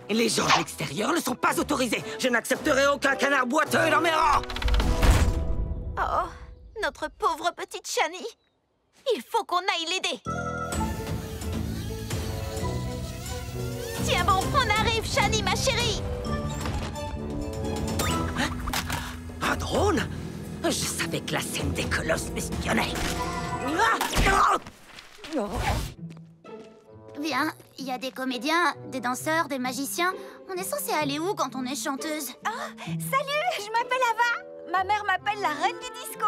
Les gens de l'extérieur ne sont pas autorisés. Je n'accepterai aucun canard boiteux dans mes rangs. Oh, notre pauvre petite Shani. Il faut qu'on aille l'aider. Tiens bon, on arrive, Shani, ma chérie. Un drone? Je savais que La Scène des Colosses m'espionnait. Bien, il y a des comédiens, des danseurs, des magiciens. On est censé aller où quand on est chanteuse? Oh, salut, je m'appelle Ava. Ma mère m'appelle la reine du disco.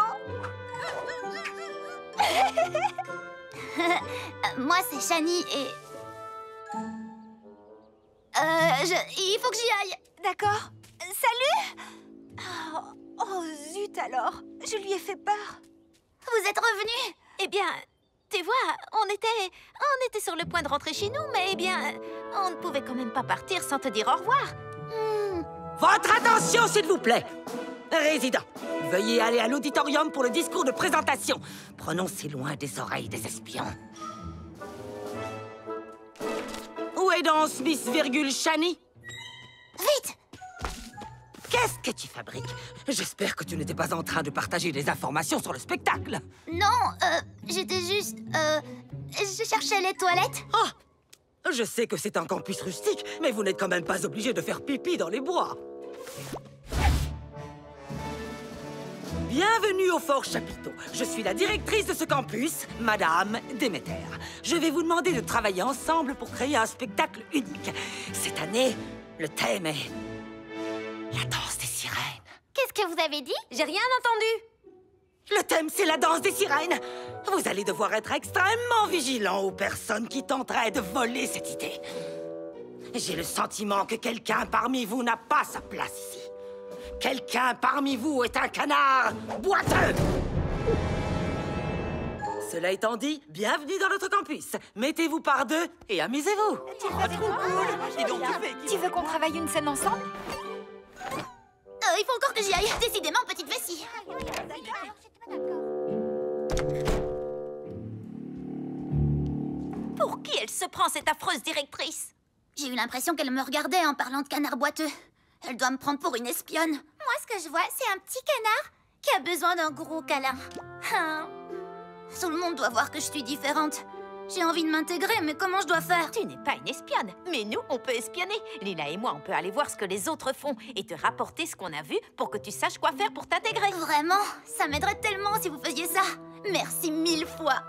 Moi, c'est Shani et... il faut que j'y aille. D'accord. Salut. Oh, zut alors. Je lui ai fait peur. Vous êtes revenus? Eh bien, tu vois, on était sur le point de rentrer chez nous, mais eh bien, on ne pouvait quand même pas partir sans te dire au revoir. Votre attention, s'il vous plaît. Résident, veuillez aller à l'auditorium pour le discours de présentation. Prononcez loin des oreilles des espions. Où est donc Smith, Shani? Vite! Qu'est-ce que tu fabriques? J'espère que tu n'étais pas en train de partager des informations sur le spectacle. Non, j'étais juste... je cherchais les toilettes. Oh! Je sais que c'est un campus rustique, mais vous n'êtes quand même pas obligé de faire pipi dans les bois. Bienvenue au Fort Chapiteau. Je suis la directrice de ce campus, Madame Déméter. Je vais vous demander de travailler ensemble pour créer un spectacle unique. Cette année, le thème est la danse des sirènes. Qu'est-ce que vous avez dit? J'ai rien entendu. Le thème, c'est la danse des sirènes. Vous allez devoir être extrêmement vigilant aux personnes qui tenteraient de voler cette idée. J'ai le sentiment que quelqu'un parmi vous n'a pas sa place ici. Quelqu'un parmi vous est un canard boiteux. Cela étant dit, bienvenue dans notre campus. Mettez-vous par deux et amusez-vous. Tu veux qu'on travaille une scène ensemble? Il faut encore que j'y aille. Décidément, petite vessie. Pour qui elle se prend, cette affreuse directrice? J'ai eu l'impression qu'elle me regardait en parlant de canard boiteux. Elle doit me prendre pour une espionne. Moi, ce que je vois, c'est un petit canard qui a besoin d'un gros câlin. Tout le monde doit voir que je suis différente. J'ai envie de m'intégrer, mais comment je dois faire? Tu n'es pas une espionne, mais nous, on peut espionner. Lila et moi, on peut aller voir ce que les autres font et te rapporter ce qu'on a vu pour que tu saches quoi faire pour t'intégrer. Vraiment? Ça m'aiderait tellement si vous faisiez ça. Merci 1000 fois.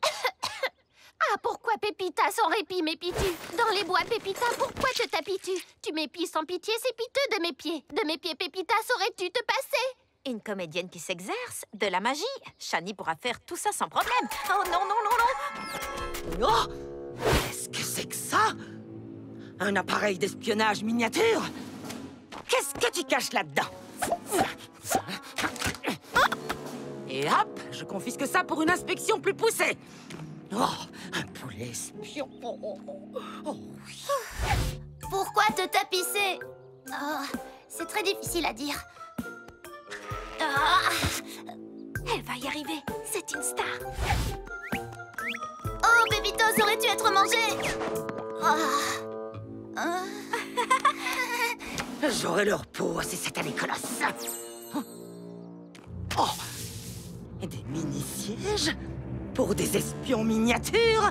Ah, pourquoi Pépita sans répit m'épies-tu? Dans les bois, Pépita, pourquoi te tapis-tu? Tu m'épies sans pitié, c'est piteux de mes pieds. De mes pieds, Pépita, saurais-tu te passer? Une comédienne qui s'exerce, de la magie. Shani pourra faire tout ça sans problème. Oh non, non, non, non! Oh! Qu'est-ce que c'est que ça? Un appareil d'espionnage miniature? Qu'est-ce que tu caches là-dedans? Et hop, je confisque ça pour une inspection plus poussée. Oh, un poulet espion. Oh, oui. Pourquoi te tapisser? Oh, c'est très difficile à dire. Elle va y arriver. C'est une star. Oh, Pépito, saurais-tu être mangé? J'aurai leur peau à ces satanés colosses. Oh! Et des mini-sièges pour des espions miniatures?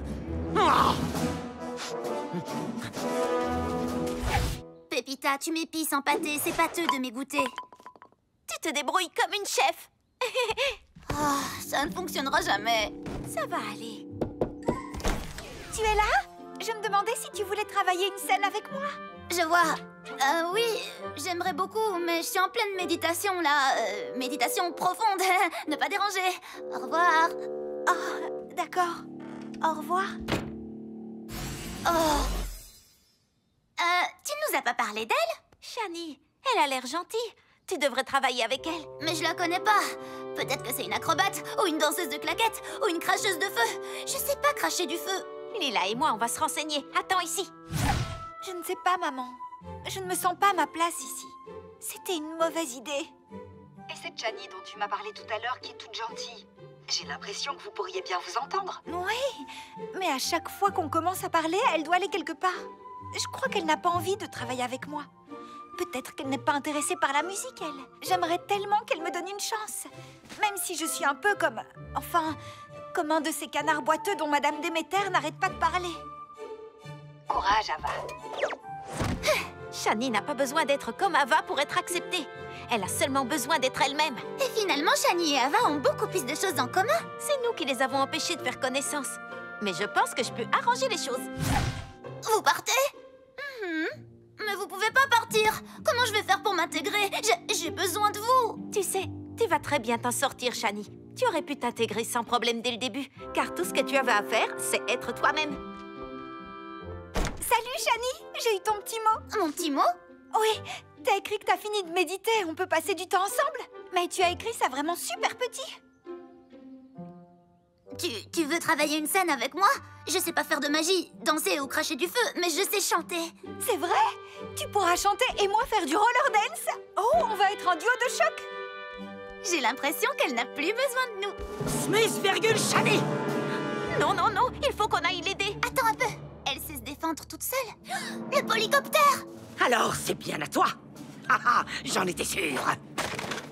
Oh! Pépita, tu m'épies sans pâté, c'est pâteux de m'égoûter. Tu te débrouilles comme une chef. Ça ne fonctionnera jamais. Ça va aller. Tu es là? Je me demandais si tu voulais travailler une scène avec moi. Je vois. Oui, j'aimerais beaucoup, mais je suis en pleine méditation, là. Méditation profonde. Ne pas déranger. Au revoir. Oh, d'accord. Au revoir. Oh. Tu nous as pas parlé d'elle? Shani, elle a l'air gentille. Tu devrais travailler avec elle. Mais je la connais pas. Peut-être que c'est une acrobate, ou une danseuse de claquettes, ou une cracheuse de feu. Je sais pas cracher du feu. Lila et moi, on va se renseigner. Attends ici. Je ne sais pas, maman. Je ne me sens pas à ma place ici. C'était une mauvaise idée. Et cette Shani dont tu m'as parlé tout à l'heure qui est toute gentille. J'ai l'impression que vous pourriez bien vous entendre. Oui, mais à chaque fois qu'on commence à parler, elle doit aller quelque part. Je crois qu'elle n'a pas envie de travailler avec moi. Peut-être qu'elle n'est pas intéressée par la musique, elle. J'aimerais tellement qu'elle me donne une chance. Même si je suis un peu comme... Enfin, comme un de ces canards boiteux dont Madame Déméter n'arrête pas de parler. Courage, Ava. Shani n'a pas besoin d'être comme Ava pour être acceptée. Elle a seulement besoin d'être elle-même. Et finalement, Shani et Ava ont beaucoup plus de choses en commun. C'est nous qui les avons empêchés de faire connaissance. Mais je pense que je peux arranger les choses. Vous partez? Mais vous pouvez pas partir. Comment je vais faire pour m'intégrer? J'ai besoin de vous. Tu sais, tu vas très bien t'en sortir, Shani. Tu aurais pu t'intégrer sans problème dès le début, car tout ce que tu avais à faire, c'est être toi-même. Salut, Shani. J'ai eu ton petit mot. Mon petit mot? Oui, t'as écrit que t'as fini de méditer. On peut passer du temps ensemble. Mais tu as écrit ça vraiment super petit. Tu veux travailler une scène avec moi? Je sais pas faire de magie, danser ou cracher du feu, mais je sais chanter. C'est vrai? Tu pourras chanter et moi faire du roller dance? Oh, on va être un duo de choc. J'ai l'impression qu'elle n'a plus besoin de nous. Smith, Shani! Non, non, non, il faut qu'on aille l'aider. Attends un peu. Elle sait se défendre toute seule. Le polycoptère! Alors, c'est bien à toi. J'en étais sûre.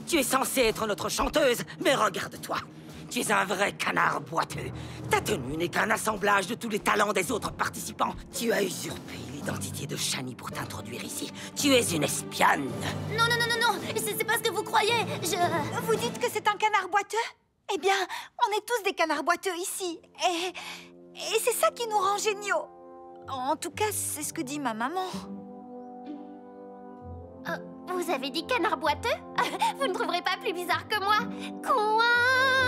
Tu es censée être notre chanteuse, mais regarde-toi. Tu es un vrai canard boiteux. Ta tenue n'est qu'un assemblage de tous les talents des autres participants. Tu as usurpé l'identité de Shani pour t'introduire ici. Tu es une espionne. Non, non, non, non, non, c'est pas ce que vous croyez. Vous dites que c'est un canard boiteux? Eh bien, on est tous des canards boiteux ici. Et c'est ça qui nous rend géniaux. En tout cas, c'est ce que dit ma maman. Vous avez dit canard boiteux? Vous ne trouverez pas plus bizarre que moi? Coin!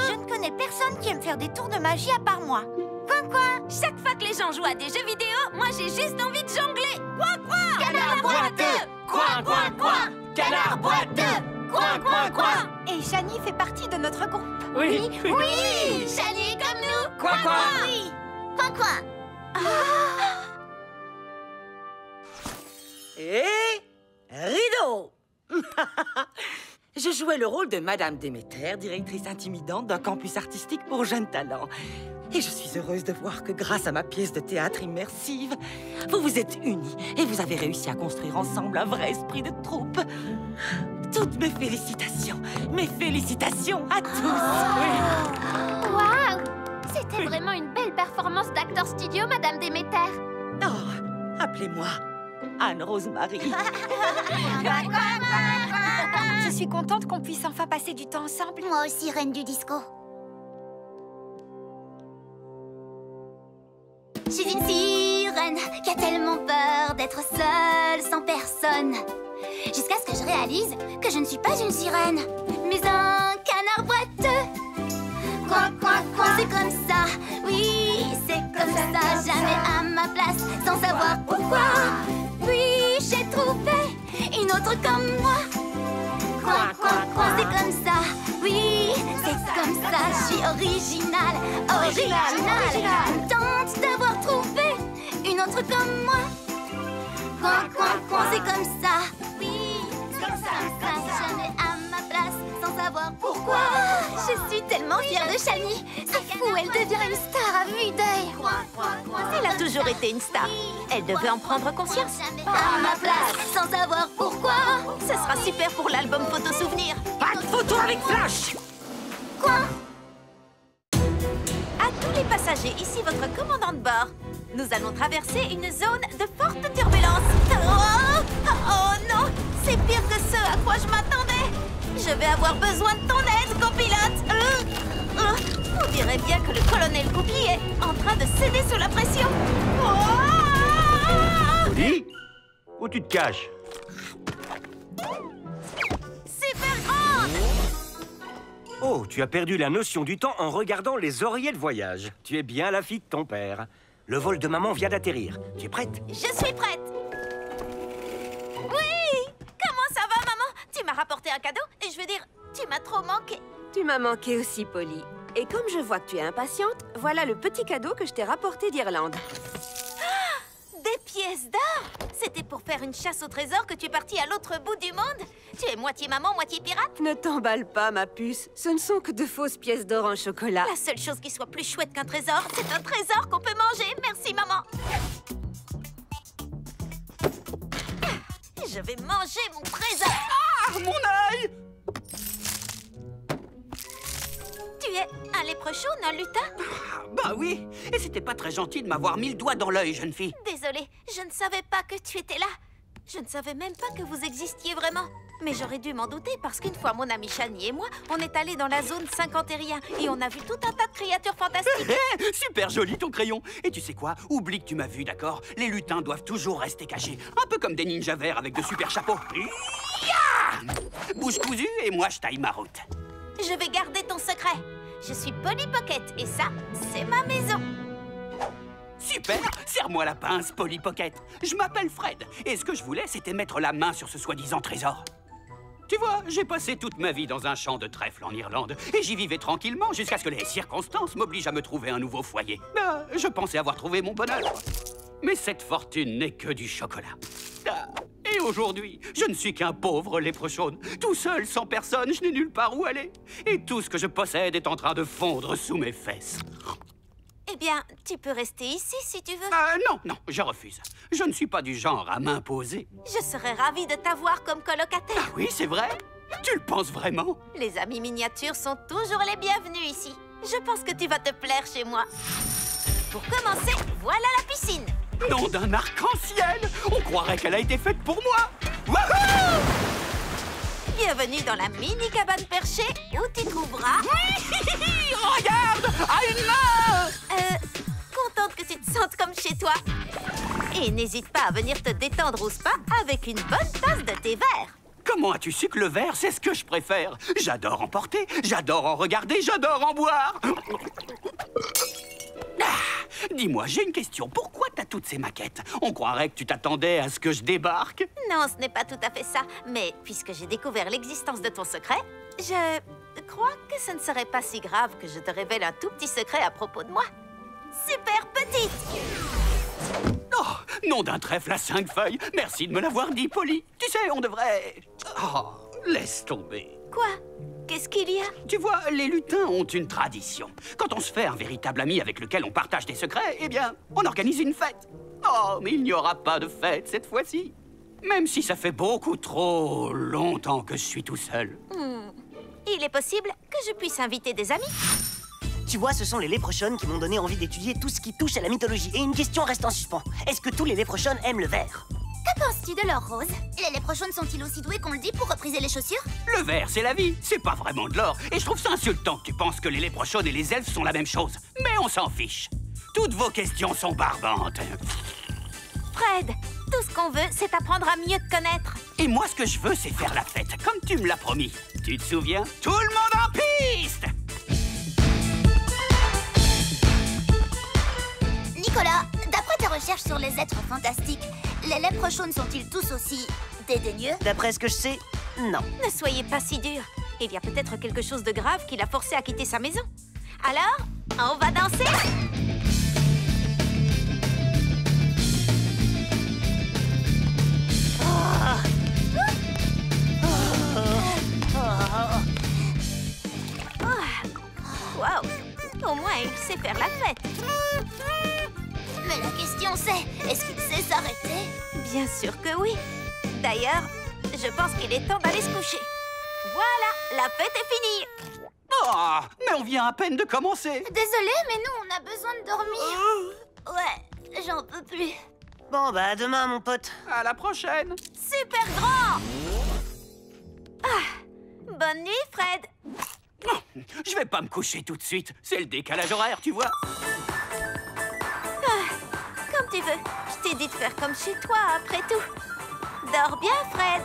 Je ne connais personne qui aime faire des tours de magie à part moi. Coin, coin! Chaque fois que les gens jouent à des jeux vidéo, moi j'ai juste envie de jongler. Coin, coin! Canard boiteux! Coin, coin, coin! Canard boiteux! Coin, coin, coin! Et Shani fait partie de notre groupe. Oui, Oui! Shani comme nous! Coin, coin! Oui! Coin, coin! Et rideau. Je jouais le rôle de Madame Déméter, directrice intimidante d'un campus artistique pour jeunes talents. Et je suis heureuse de voir que grâce à ma pièce de théâtre immersive, vous vous êtes unis et vous avez réussi à construire ensemble un vrai esprit de troupe. Toutes mes félicitations à tous. Waouh! C'était vraiment une belle performance d'acteur studio, Madame Déméter. Oh, appelez-moi Anne-Rosemary. Je suis contente qu'on puisse enfin passer du temps ensemble. Moi aussi, reine du disco. Je suis une sirène qui a tellement peur d'être seule, sans personne. Jusqu'à ce que je réalise que je ne suis pas une sirène, mais un canard boiteux. Coin, coin, coin, c'est comme ça, oui, c'est comme ça, jamais à ma place, sans savoir pourquoi. Puis j'ai trouvé une autre comme moi. Coin, coin, coin, c'est comme ça, oui, c'est comme ça, je suis originale, originale. Tente d'avoir trouvé une autre comme moi. Coin, coin, coin, c'est comme ça, oui, c'est comme ça, jamais à ma place, sans savoir pourquoi. Je suis tellement fière de Shani. C'est fou, elle devient une star à vue d'œil. Elle a toujours été une star. Elle devait en prendre conscience. À ma place, sans savoir pourquoi. Ce sera super pour l'album photo souvenir. Pas de photo avec Flash. Quoi? À tous les passagers, ici votre commandant de bord. Nous allons traverser une zone de forte turbulence. Oh non, c'est pire que ce à quoi je m'attendais. Je vais avoir besoin de ton aide, copilote. On dirait bien que le colonel Cookie est en train de céder sous la pression. Polly, où tu te caches? Super grande! Oh, tu as perdu la notion du temps en regardant les oreillers de voyage. Tu es bien la fille de ton père. Le vol de maman vient d'atterrir. Tu es prête? Je suis prête. Oui! Comment ça va, maman? Tu m'as rapporté un cadeau et je veux dire, tu m'as trop manqué. Tu m'as manqué aussi, Polly. Et comme je vois que tu es impatiente, voilà le petit cadeau que je t'ai rapporté d'Irlande. Des pièces d'or? C'était pour faire une chasse au trésor que tu es partie à l'autre bout du monde? Tu es moitié maman, moitié pirate? Ne t'emballe pas, ma puce. Ce ne sont que de fausses pièces d'or en chocolat. La seule chose qui soit plus chouette qu'un trésor, c'est un trésor qu'on peut manger. Merci, maman. Je vais manger mon trésor. Ah, mon œil! Tu es un léprechaun, un lutin? Bah oui. Et c'était pas très gentil de m'avoir mis le doigt dans l'œil, jeune fille. Désolée, je ne savais pas que tu étais là. Je ne savais même pas que vous existiez vraiment. Mais j'aurais dû m'en douter parce qu'une fois, mon ami Shani et moi, on est allés dans la zone 51 et on a vu tout un tas de créatures fantastiques. Super joli ton crayon. Et tu sais quoi? Oublie que tu m'as vu, d'accord? Les lutins doivent toujours rester cachés. Un peu comme des ninjas verts avec de super chapeaux. Bouche cousue et moi je taille ma route. Je vais garder ton secret. Je suis Polly Pocket et ça, c'est ma maison. Super! Serre-moi la pince, Polly Pocket. Je m'appelle Fred et ce que je voulais, c'était mettre la main sur ce soi-disant trésor. Tu vois, j'ai passé toute ma vie dans un champ de trèfle en Irlande et j'y vivais tranquillement jusqu'à ce que les circonstances m'obligent à me trouver un nouveau foyer. Je pensais avoir trouvé mon bonheur. Mais cette fortune n'est que du chocolat. Et aujourd'hui, je ne suis qu'un pauvre léprechaun. Tout seul, sans personne, je n'ai nulle part où aller. Et tout ce que je possède est en train de fondre sous mes fesses. Eh bien, tu peux rester ici si tu veux. Non, je refuse. Je ne suis pas du genre à m'imposer. Je serais ravie de t'avoir comme colocataire. Ah oui, c'est vrai? Tu le penses vraiment? Les amis miniatures sont toujours les bienvenus ici. Je pense que tu vas te plaire chez moi. Pour commencer, voilà la piscine. Nom d'un arc-en-ciel! On croirait qu'elle a été faite pour moi! Wouhou! Bienvenue dans la mini cabane perchée où tu trouveras... Regarde! À une main! Contente que tu te sentes comme chez toi. Et n'hésite pas à venir te détendre au spa avec une bonne tasse de thé vert. Comment as-tu su que le verre, c'est ce que je préfère? J'adore en porter, j'adore en regarder, j'adore en boire. Dis-moi, j'ai une question. Pourquoi t'as toutes ces maquettes? On croirait que tu t'attendais à ce que je débarque. Non, ce n'est pas tout à fait ça. Mais puisque j'ai découvert l'existence de ton secret, je crois que ce ne serait pas si grave que je te révèle un tout petit secret à propos de moi. Super petite! Oh, nom d'un trèfle à 5 feuilles. Merci de me l'avoir dit, Polly. Tu sais, on devrait... Oh, laisse tomber. Quoi? Qu'est-ce qu'il y a? Tu vois, les lutins ont une tradition. Quand on se fait un véritable ami avec lequel on partage des secrets, eh bien, on organise une fête. Oh, mais il n'y aura pas de fête cette fois-ci. Même si ça fait beaucoup trop longtemps que je suis tout seul. Il est possible que je puisse inviter des amis. Tu vois, ce sont les léprochaunes qui m'ont donné envie d'étudier tout ce qui touche à la mythologie. Et une question reste en suspens. Est-ce que tous les léprochaunes aiment le verre? Que penses-tu de l'or rose? Les léprochaunes sont-ils aussi doués qu'on le dit pour repriser les chaussures? Le verre, c'est la vie. C'est pas vraiment de l'or. Et je trouve ça insultant que tu penses que les léprochaunes et les elfes sont la même chose. Mais on s'en fiche. Toutes vos questions sont barbantes. Fred, tout ce qu'on veut, c'est apprendre à mieux te connaître. Et moi, ce que je veux, c'est faire la fête, comme tu me l'as promis. Tu te souviens? Tout le monde en piste! Nicolas, d'après tes recherches sur les êtres fantastiques, les léprochaunes sont-ils tous aussi dédaigneux? D'après ce que je sais, non. Ne soyez pas si dur. Il y a peut-être quelque chose de grave qui l'a forcé à quitter sa maison. Alors, on va danser? Waouh! Au moins, il sait faire la fête. Mais la question c'est, est-ce qu'il sait s'arrêter? Bien sûr que oui. D'ailleurs, je pense qu'il est temps d'aller se coucher. Voilà, la fête est finie. Oh, mais on vient à peine de commencer. Désolée, mais nous, on a besoin de dormir. Ouais, j'en peux plus. Bon, bah, à demain, mon pote. À la prochaine. Super grand! Bonne nuit, Fred. Oh, je vais pas me coucher tout de suite. C'est le décalage horaire, tu vois. Comme tu veux. Je t'ai dit de faire comme chez toi, après tout. Dors bien, Fred.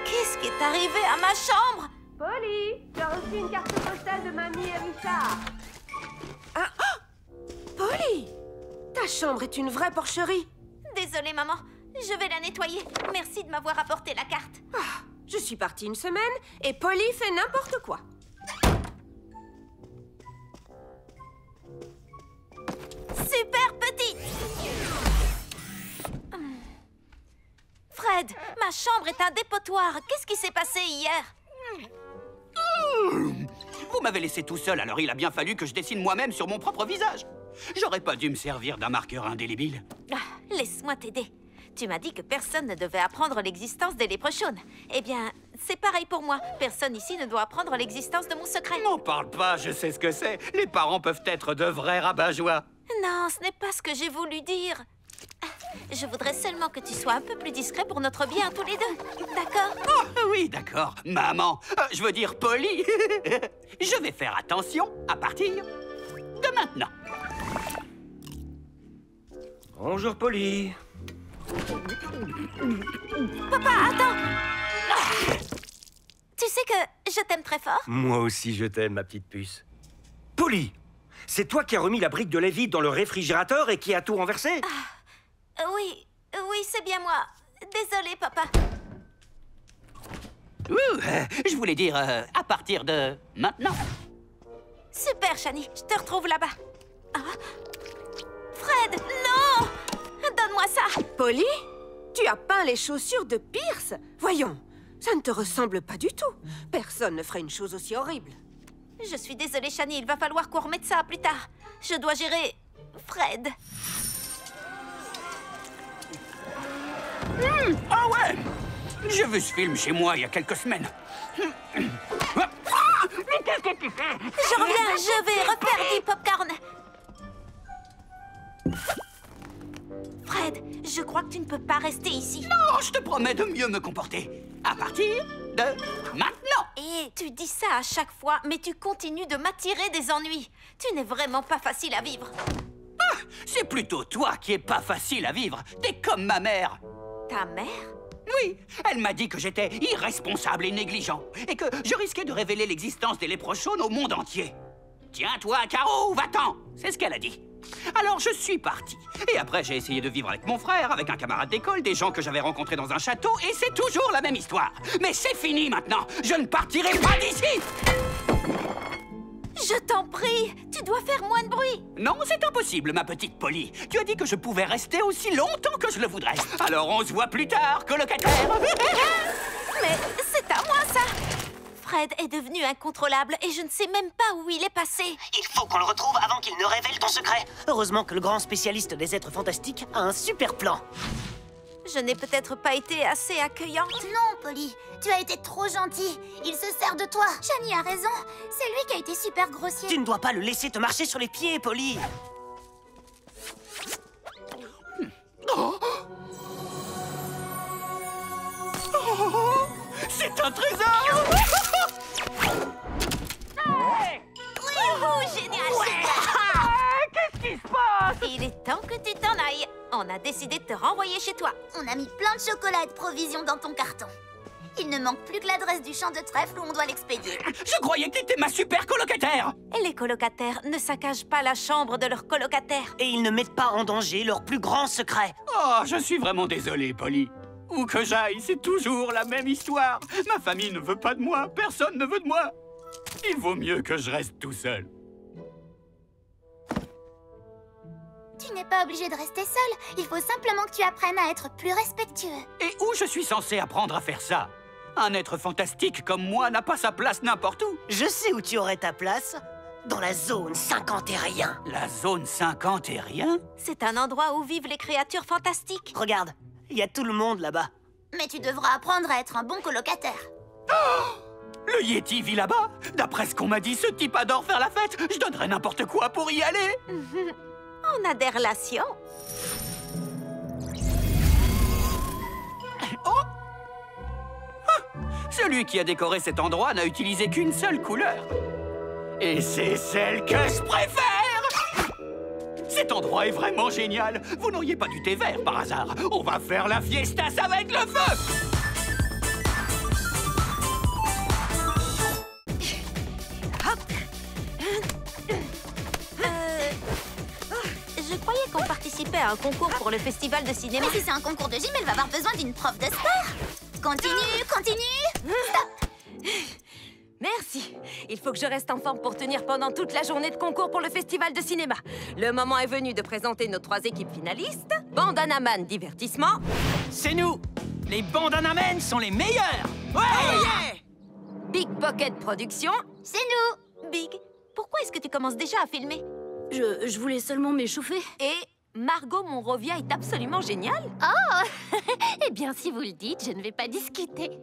Qu'est-ce qui est arrivé à ma chambre? Polly, tu as reçu une carte postale de Mamie et Richard. Polly, ta chambre est une vraie porcherie. Désolée, maman. Je vais la nettoyer. Merci de m'avoir apporté la carte. Je suis partie une semaine et Polly fait n'importe quoi. Super petite! Fred, ma chambre est un dépotoir. Qu'est-ce qui s'est passé hier? Vous m'avez laissé tout seul, alors il a bien fallu que je dessine moi-même sur mon propre visage. J'aurais pas dû me servir d'un marqueur indélébile. Laisse-moi t'aider. Tu m'as dit que personne ne devait apprendre l'existence des léprochaunes. Eh bien, c'est pareil pour moi. Personne ici ne doit apprendre l'existence de mon secret. N'en parle pas, je sais ce que c'est. Les parents peuvent être de vrais rabat-joie. Non, ce n'est pas ce que j'ai voulu dire. Je voudrais seulement que tu sois un peu plus discret pour notre bien, tous les deux. D'accord? Oh, oui, d'accord. Maman, je veux dire Polly. Je vais faire attention à partir de maintenant. Bonjour, Polly. Papa, attends! Tu sais que je t'aime très fort? Moi aussi, je t'aime, ma petite puce. Polly, c'est toi qui as remis la brique de lait vide dans le réfrigérateur et qui a tout renversé? Oui, c'est bien moi. Désolée, papa. Je voulais dire à partir de maintenant. Super, Shani. Je te retrouve là-bas. Fred, non! Donne-moi ça! Polly, tu as peint les chaussures de Pierce? Voyons, ça ne te ressemble pas du tout. Personne ne ferait une chose aussi horrible. Je suis désolée, Shani. Il va falloir qu'on remette ça plus tard. Je dois gérer Fred. Ah ouais! J'ai vu ce film chez moi il y a quelques semaines. Mais qu'est-ce que tu fais? Je reviens, je vais refaire du popcorn. Fred, je crois que tu ne peux pas rester ici. Non, je te promets de mieux me comporter. À partir de maintenant. Et tu dis ça à chaque fois, mais tu continues de m'attirer des ennuis. Tu n'es vraiment pas facile à vivre. Ah, c'est plutôt toi qui es pas facile à vivre. T'es comme ma mère. Ta mère? Oui, elle m'a dit que j'étais irresponsable et négligent, et que je risquais de révéler l'existence des léprochaunes au monde entier. Tiens-toi, Caro, va-t'en! C'est ce qu'elle a dit. Alors je suis parti. Et après, j'ai essayé de vivre avec mon frère, avec un camarade d'école, des gens que j'avais rencontrés dans un château, et c'est toujours la même histoire. Mais c'est fini maintenant. Je ne partirai pas d'ici. Je t'en prie, tu dois faire moins de bruit. Non, c'est impossible, ma petite Polly. Tu as dit que je pouvais rester aussi longtemps que je le voudrais. Alors on se voit plus tard, colocataire. Mais c'est à moi, ça. Fred est devenu incontrôlable et je ne sais même pas où il est passé. Il faut qu'on le retrouve avant qu'il ne révèle ton secret. Heureusement que le grand spécialiste des êtres fantastiques a un super plan. Je n'ai peut-être pas été assez accueillante. Non, Polly, tu as été trop gentille. Il se sert de toi. Shani a raison. C'est lui qui a été super grossier. Tu ne dois pas le laisser te marcher sur les pieds, Polly. Oh. Oh, c'est un trésor. Génial, ouais. génial. Qu'est-ce qui se passe? Il est temps que tu t'en ailles. On a décidé de te renvoyer chez toi. On a mis plein de chocolat et de provisions dans ton carton. Il ne manque plus que l'adresse du champ de trèfle où on doit l'expédier. Je croyais que t'étais ma super colocataire. Et les colocataires ne saccagent pas la chambre de leurs colocataires. Et ils ne mettent pas en danger leur plus grand secret. Oh, je suis vraiment désolé, Polly. Où que j'aille, c'est toujours la même histoire. Ma famille ne veut pas de moi, personne ne veut de moi. Il vaut mieux que je reste tout seul. Tu n'es pas obligé de rester seul. Il faut simplement que tu apprennes à être plus respectueux. Et où je suis censé apprendre à faire ça? Un être fantastique comme moi n'a pas sa place n'importe où. Je sais où tu aurais ta place. Dans la zone 51. La zone 51? C'est un endroit où vivent les créatures fantastiques. Regarde, il y a tout le monde là-bas. Mais tu devras apprendre à être un bon colocataire. Oh! Le Yeti vit là-bas. D'après ce qu'on m'a dit, ce type adore faire la fête. Je donnerais n'importe quoi pour y aller. On a des relations. Oh! Ah! Celui qui a décoré cet endroit n'a utilisé qu'une seule couleur. Et c'est celle que je préfère! Cet endroit est vraiment génial. Vous n'auriez pas du thé vert par hasard? On va faire la fiesta, ça va être le feu! Je croyais qu'on participait à un concours pour le festival de cinéma. Mais si c'est un concours de gym, elle va avoir besoin d'une prof de sport. Continue, continue. Stop. Merci. Il faut que je reste en forme pour tenir pendant toute la journée de concours pour le festival de cinéma. Le moment est venu de présenter nos 3 équipes finalistes. Bandanaman Divertissement. C'est nous. Les Bandanamen sont les meilleurs. Ouais! Big Pocket Production. C'est nous. Big, pourquoi est-ce que tu commences déjà à filmer? Je voulais seulement m'échauffer. Et Margot Monrovia est absolument géniale. Oh. Eh bien, si vous le dites, je ne vais pas discuter.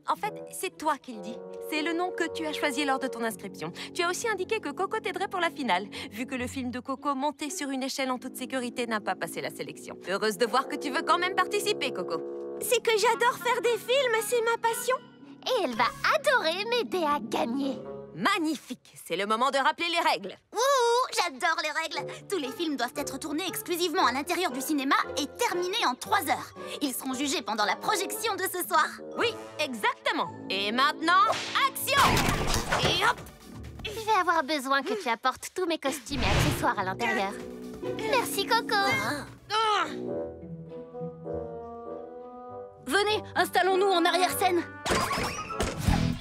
En fait, c'est toi qui le dis. C'est le nom que tu as choisi lors de ton inscription. Tu as aussi indiqué que Coco t'aiderait pour la finale, vu que le film de Coco monté sur une échelle en toute sécurité n'a pas passé la sélection. Heureuse de voir que tu veux quand même participer, Coco. C'est que j'adore faire des films, c'est ma passion. Et elle va adorer m'aider à gagner. Magnifique. C'est le moment de rappeler les règles. Wouhou, j'adore les règles. Tous les films doivent être tournés exclusivement à l'intérieur du cinéma et terminés en 3 heures. Ils seront jugés pendant la projection de ce soir. Oui, exactement. Et maintenant, action! Et hop! Je vais avoir besoin que tu apportes tous mes costumes et accessoires à l'intérieur. Merci, Coco. Venez, installons-nous en arrière-scène.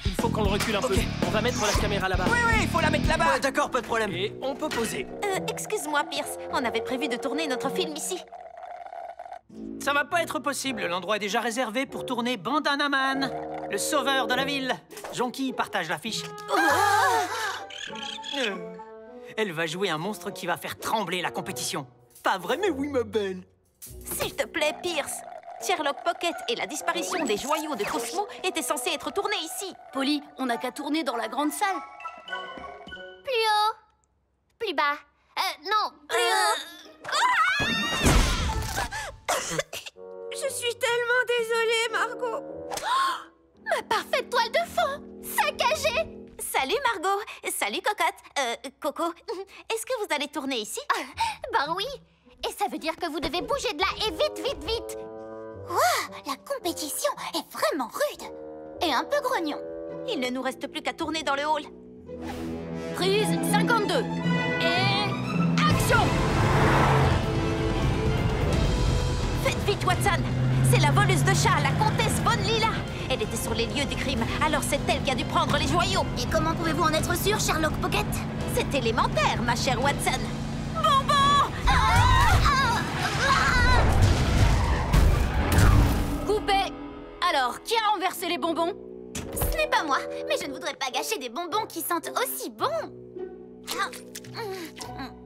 Il faut qu'on le recule un peu. On va mettre la caméra là-bas. Oui, il faut la mettre là-bas. Ouais, d'accord, pas de problème. Et on peut poser. Excuse-moi, Pierce. On avait prévu de tourner notre film ici. Ça va pas être possible. L'endroit est déjà réservé pour tourner Bandanaman, le sauveur de la ville. Jonky partage l'affiche. Elle va jouer un monstre qui va faire trembler la compétition. Pas vrai, mais oui, ma belle. S'il te plaît, Pierce. Sherlock Pocket et la disparition des joyaux de Cosmo étaient censés être tournés ici. Polly, on n'a qu'à tourner dans la grande salle. Plus haut. Plus bas. Non, plus haut. Je suis tellement désolée, Margot. Oh, ma parfaite toile de fond. Saccagée. Salut Margot. Salut Cocotte. Coco, est-ce que vous allez tourner ici? Bah oui. Et ça veut dire que vous devez bouger de là et vite, vite, vite. Wow, la compétition est vraiment rude. Et un peu grognon. Il ne nous reste plus qu'à tourner dans le hall. Prise 52. Et... action! Faites vite, Watson. C'est la voleuse de chat, la comtesse Von Lila. Elle était sur les lieux du crime, alors c'est elle qui a dû prendre les joyaux. Et comment pouvez-vous en être sûr, Sherlock Pocket? C'est élémentaire, ma chère Watson. Bonbon! Coupé. Alors, qui a renversé les bonbons? Ce n'est pas moi, mais je ne voudrais pas gâcher des bonbons qui sentent aussi bon.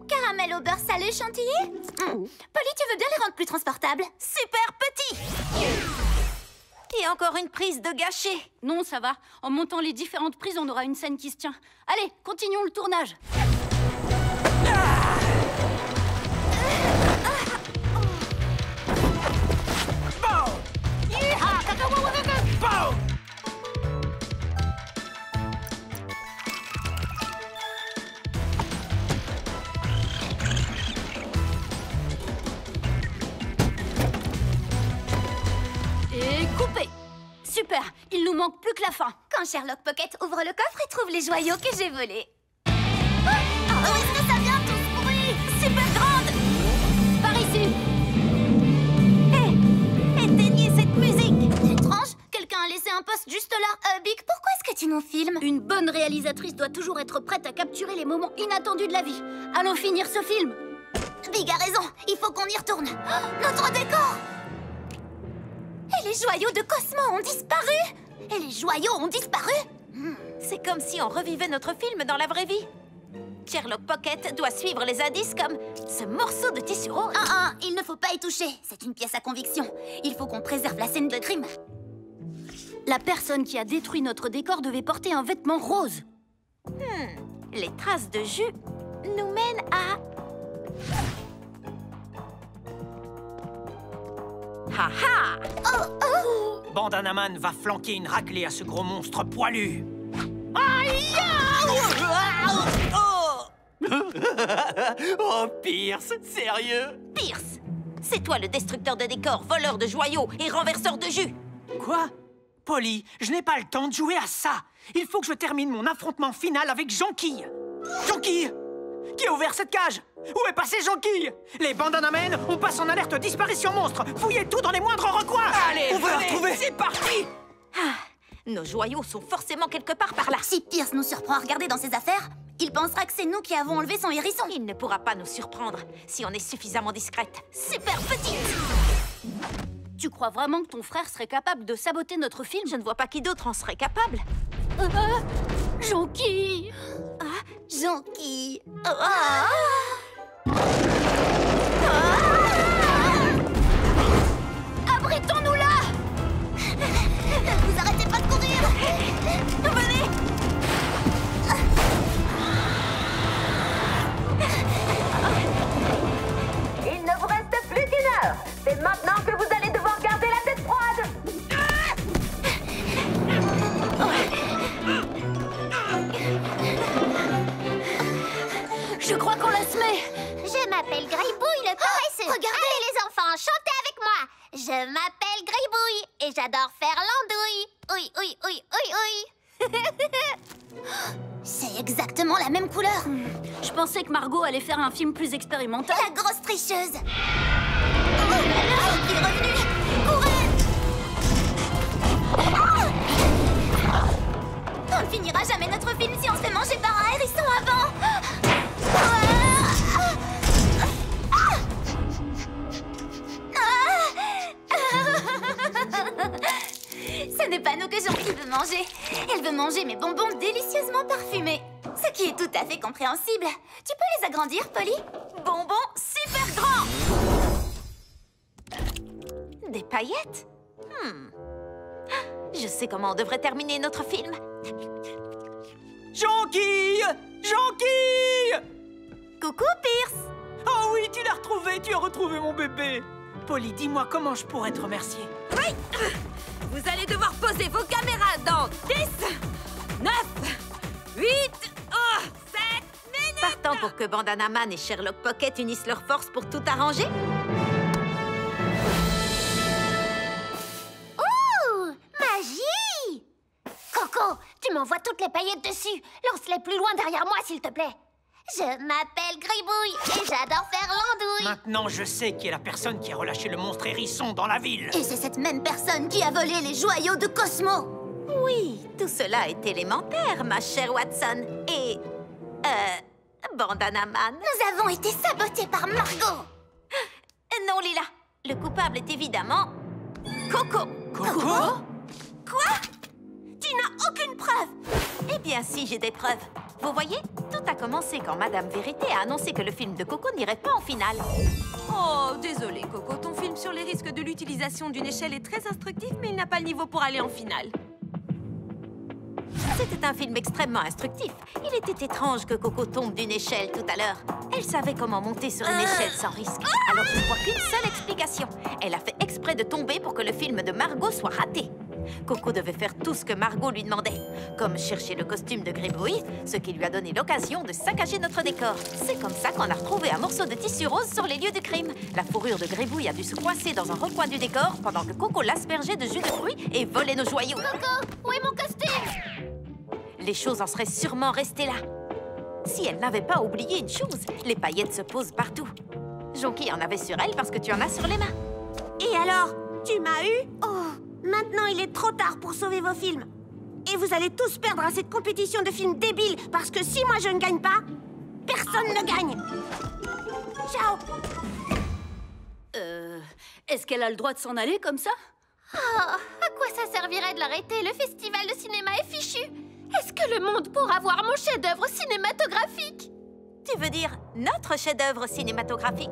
Caramel au beurre salé chantilly. Polly, tu veux bien les rendre plus transportables? Super petit. Et encore une prise de gâché. Non, ça va. En montant les différentes prises, on aura une scène qui se tient. Allez, continuons le tournage. Et coupé. Super, il nous manque plus que la fin. Quand Sherlock Pocket ouvre le coffre et trouve les joyaux que j'ai volés. Où est-ce que ça vient, tout ce bruit? Super grande. Par ici. Hé, éteignez cette musique. Étrange, quelqu'un a laissé un poste juste là. Big, pourquoi est-ce que tu nous filmes? Une bonne réalisatrice doit toujours être prête à capturer les moments inattendus de la vie. Allons finir ce film. Big a raison, il faut qu'on y retourne. Notre décor! Et les joyaux de Cosmo ont disparu! Et les joyaux ont disparu! C'est comme si on revivait notre film dans la vraie vie. Sherlock Pocket doit suivre les indices comme ce morceau de tissu rose. Il ne faut pas y toucher. C'est une pièce à conviction. Il faut qu'on préserve la scène de crime. La personne qui a détruit notre décor devait porter un vêtement rose. Les traces de jus nous mènent à... Ha ha! Bandanaman va flanquer une raclée à ce gros monstre poilu. Oh, Pierce, sérieux? Pierce, c'est toi le destructeur de décors, voleur de joyaux et renverseur de jus. Quoi? Polly, je n'ai pas le temps de jouer à ça. Il faut que je termine mon affrontement final avec Jonquille. Jonquille! Qui a ouvert cette cage? Où est passé Jonquille? Les Bandanamen, on passe en alerte disparition monstre. Fouillez tout dans les moindres recoins. Allez, on va la retrouver. C'est parti. Nos joyaux sont forcément quelque part par là. Si Pierce nous surprend à regarder dans ses affaires, il pensera que c'est nous qui avons enlevé son hérisson. Il ne pourra pas nous surprendre si on est suffisamment discrète. Super petite! Tu crois vraiment que ton frère serait capable de saboter notre film? Je ne vois pas qui d'autre en serait capable. Jonquille! Jonquille! Abritons-nous là! Vous arrêtez pas de courir! Venez! Il ne vous reste plus qu'une heure. C'est maintenant que vous allez devoir garder la tête froide. Je crois qu'on la se met. Je m'appelle Gribouille le paresseux. Regardez. Allez les enfants, chantez avec moi. Je m'appelle Gribouille et j'adore faire l'andouille. Oui, oui, oui, oui, oui. C'est exactement la même couleur. Je pensais que Margot allait faire un film plus expérimental. La grosse tricheuse. Oh là là, il est revenu. Courez. On ne finira jamais notre film si on se fait manger par un hérisson avant. Ce n'est pas nous que Jonquille veut manger. Elle veut manger mes bonbons délicieusement parfumés. Ce qui est tout à fait compréhensible. Tu peux les agrandir, Polly? Bonbons super grands! Des paillettes? Je sais comment on devrait terminer notre film. Jonquille! Jonquille! Coucou, Pierce! Oh oui, tu l'as retrouvé, tu as retrouvé mon bébé. Polly, dis-moi comment je pourrais te remercier. Oui! Vous allez devoir poser vos caméras dans 10, 9, 8, 7 minutes! Partant pour que Bandana Man et Sherlock Pocket unissent leurs forces pour tout arranger? Ouh! Magie! Coco, tu m'envoies toutes les paillettes dessus. Lance-les plus loin derrière moi, s'il te plaît. Je m'appelle Gribouille et j'adore faire l'andouille. Maintenant, je sais qui est la personne qui a relâché le monstre hérisson dans la ville. Et c'est cette même personne qui a volé les joyaux de Cosmo. Oui, tout cela est élémentaire, ma chère Watson. Et... Bandana Man. Nous avons été sabotés par Margot. Non, Lila. Le coupable est évidemment... Coco. Coco? Quoi? Tu n'as aucune preuve? Eh bien, si, j'ai des preuves. Vous voyez, tout a commencé quand Madame Vérité a annoncé que le film de Coco n'irait pas en finale. Oh, désolé, Coco. Ton film sur les risques de l'utilisation d'une échelle est très instructif, mais il n'a pas le niveau pour aller en finale. C'était un film extrêmement instructif. Il était étrange que Coco tombe d'une échelle tout à l'heure. Elle savait comment monter sur une échelle sans risque. Alors je ne vois qu'une seule explication. Elle a fait exprès de tomber pour que le film de Margot soit raté. Coco devait faire tout ce que Margot lui demandait, comme chercher le costume de Gribouille, ce qui lui a donné l'occasion de saccager notre décor. C'est comme ça qu'on a retrouvé un morceau de tissu rose sur les lieux du crime. La fourrure de Gribouille a dû se coincer dans un recoin du décor pendant que Coco l'aspergeait de jus de fruits et volait nos joyaux. Coco, où est mon costume? Les choses en seraient sûrement restées là. Si elle n'avait pas oublié une chose, les paillettes se posent partout. Jonquille en avait sur elle parce que tu en as sur les mains. Et alors, tu m'as eu? Oh, maintenant il est trop tard pour sauver vos films. Et vous allez tous perdre à cette compétition de films débiles, parce que si moi je ne gagne pas, personne ne gagne. Ciao. Est-ce qu'elle a le droit de s'en aller comme ça? Oh, à quoi ça servirait de l'arrêter? Le festival de cinéma est fichu. Est-ce que le monde pourra voir mon chef-d'œuvre cinématographique? Tu veux dire notre chef-d'œuvre cinématographique?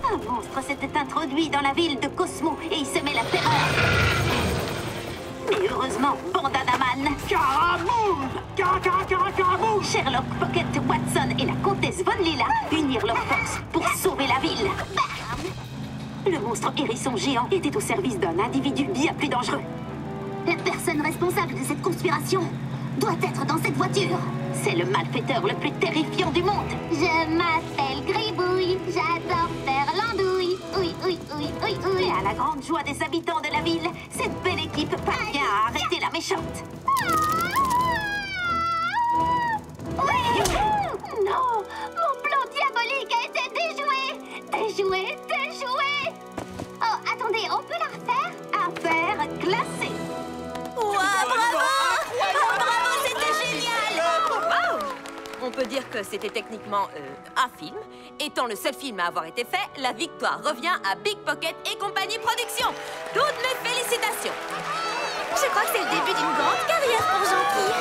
Un monstre s'était introduit dans la ville de Cosmo et il semait la terreur. Mais heureusement, Bandana Man, Caraboum! Caraboum! Sherlock, Pocket, Watson et la comtesse Von Lila unirent leurs forces pour sauver la ville. Le monstre hérisson géant était au service d'un individu bien plus dangereux. La personne responsable de cette conspiration doit être dans cette voiture. C'est le malfaiteur le plus terrifiant du monde. Je m'appelle Gribouille, j'adore faire l'andouille. Oui, oui, oui, oui, oui. Et à la grande joie des habitants de la ville, cette belle équipe parvient à arrêter la méchante. Oui! Non! Mon plan diabolique a été déjoué! Déjoué! Déjoué! Oh, attendez, on peut la refaire? Affaire classée. Wow, bravo! Oh, bravo, c'était génial! Wow! On peut dire que c'était techniquement un film. Étant le seul film à avoir été fait, la victoire revient à Big Pocket et compagnie Productions. Toutes mes félicitations! Je crois que c'est le début d'une grande carrière pour Jonquille.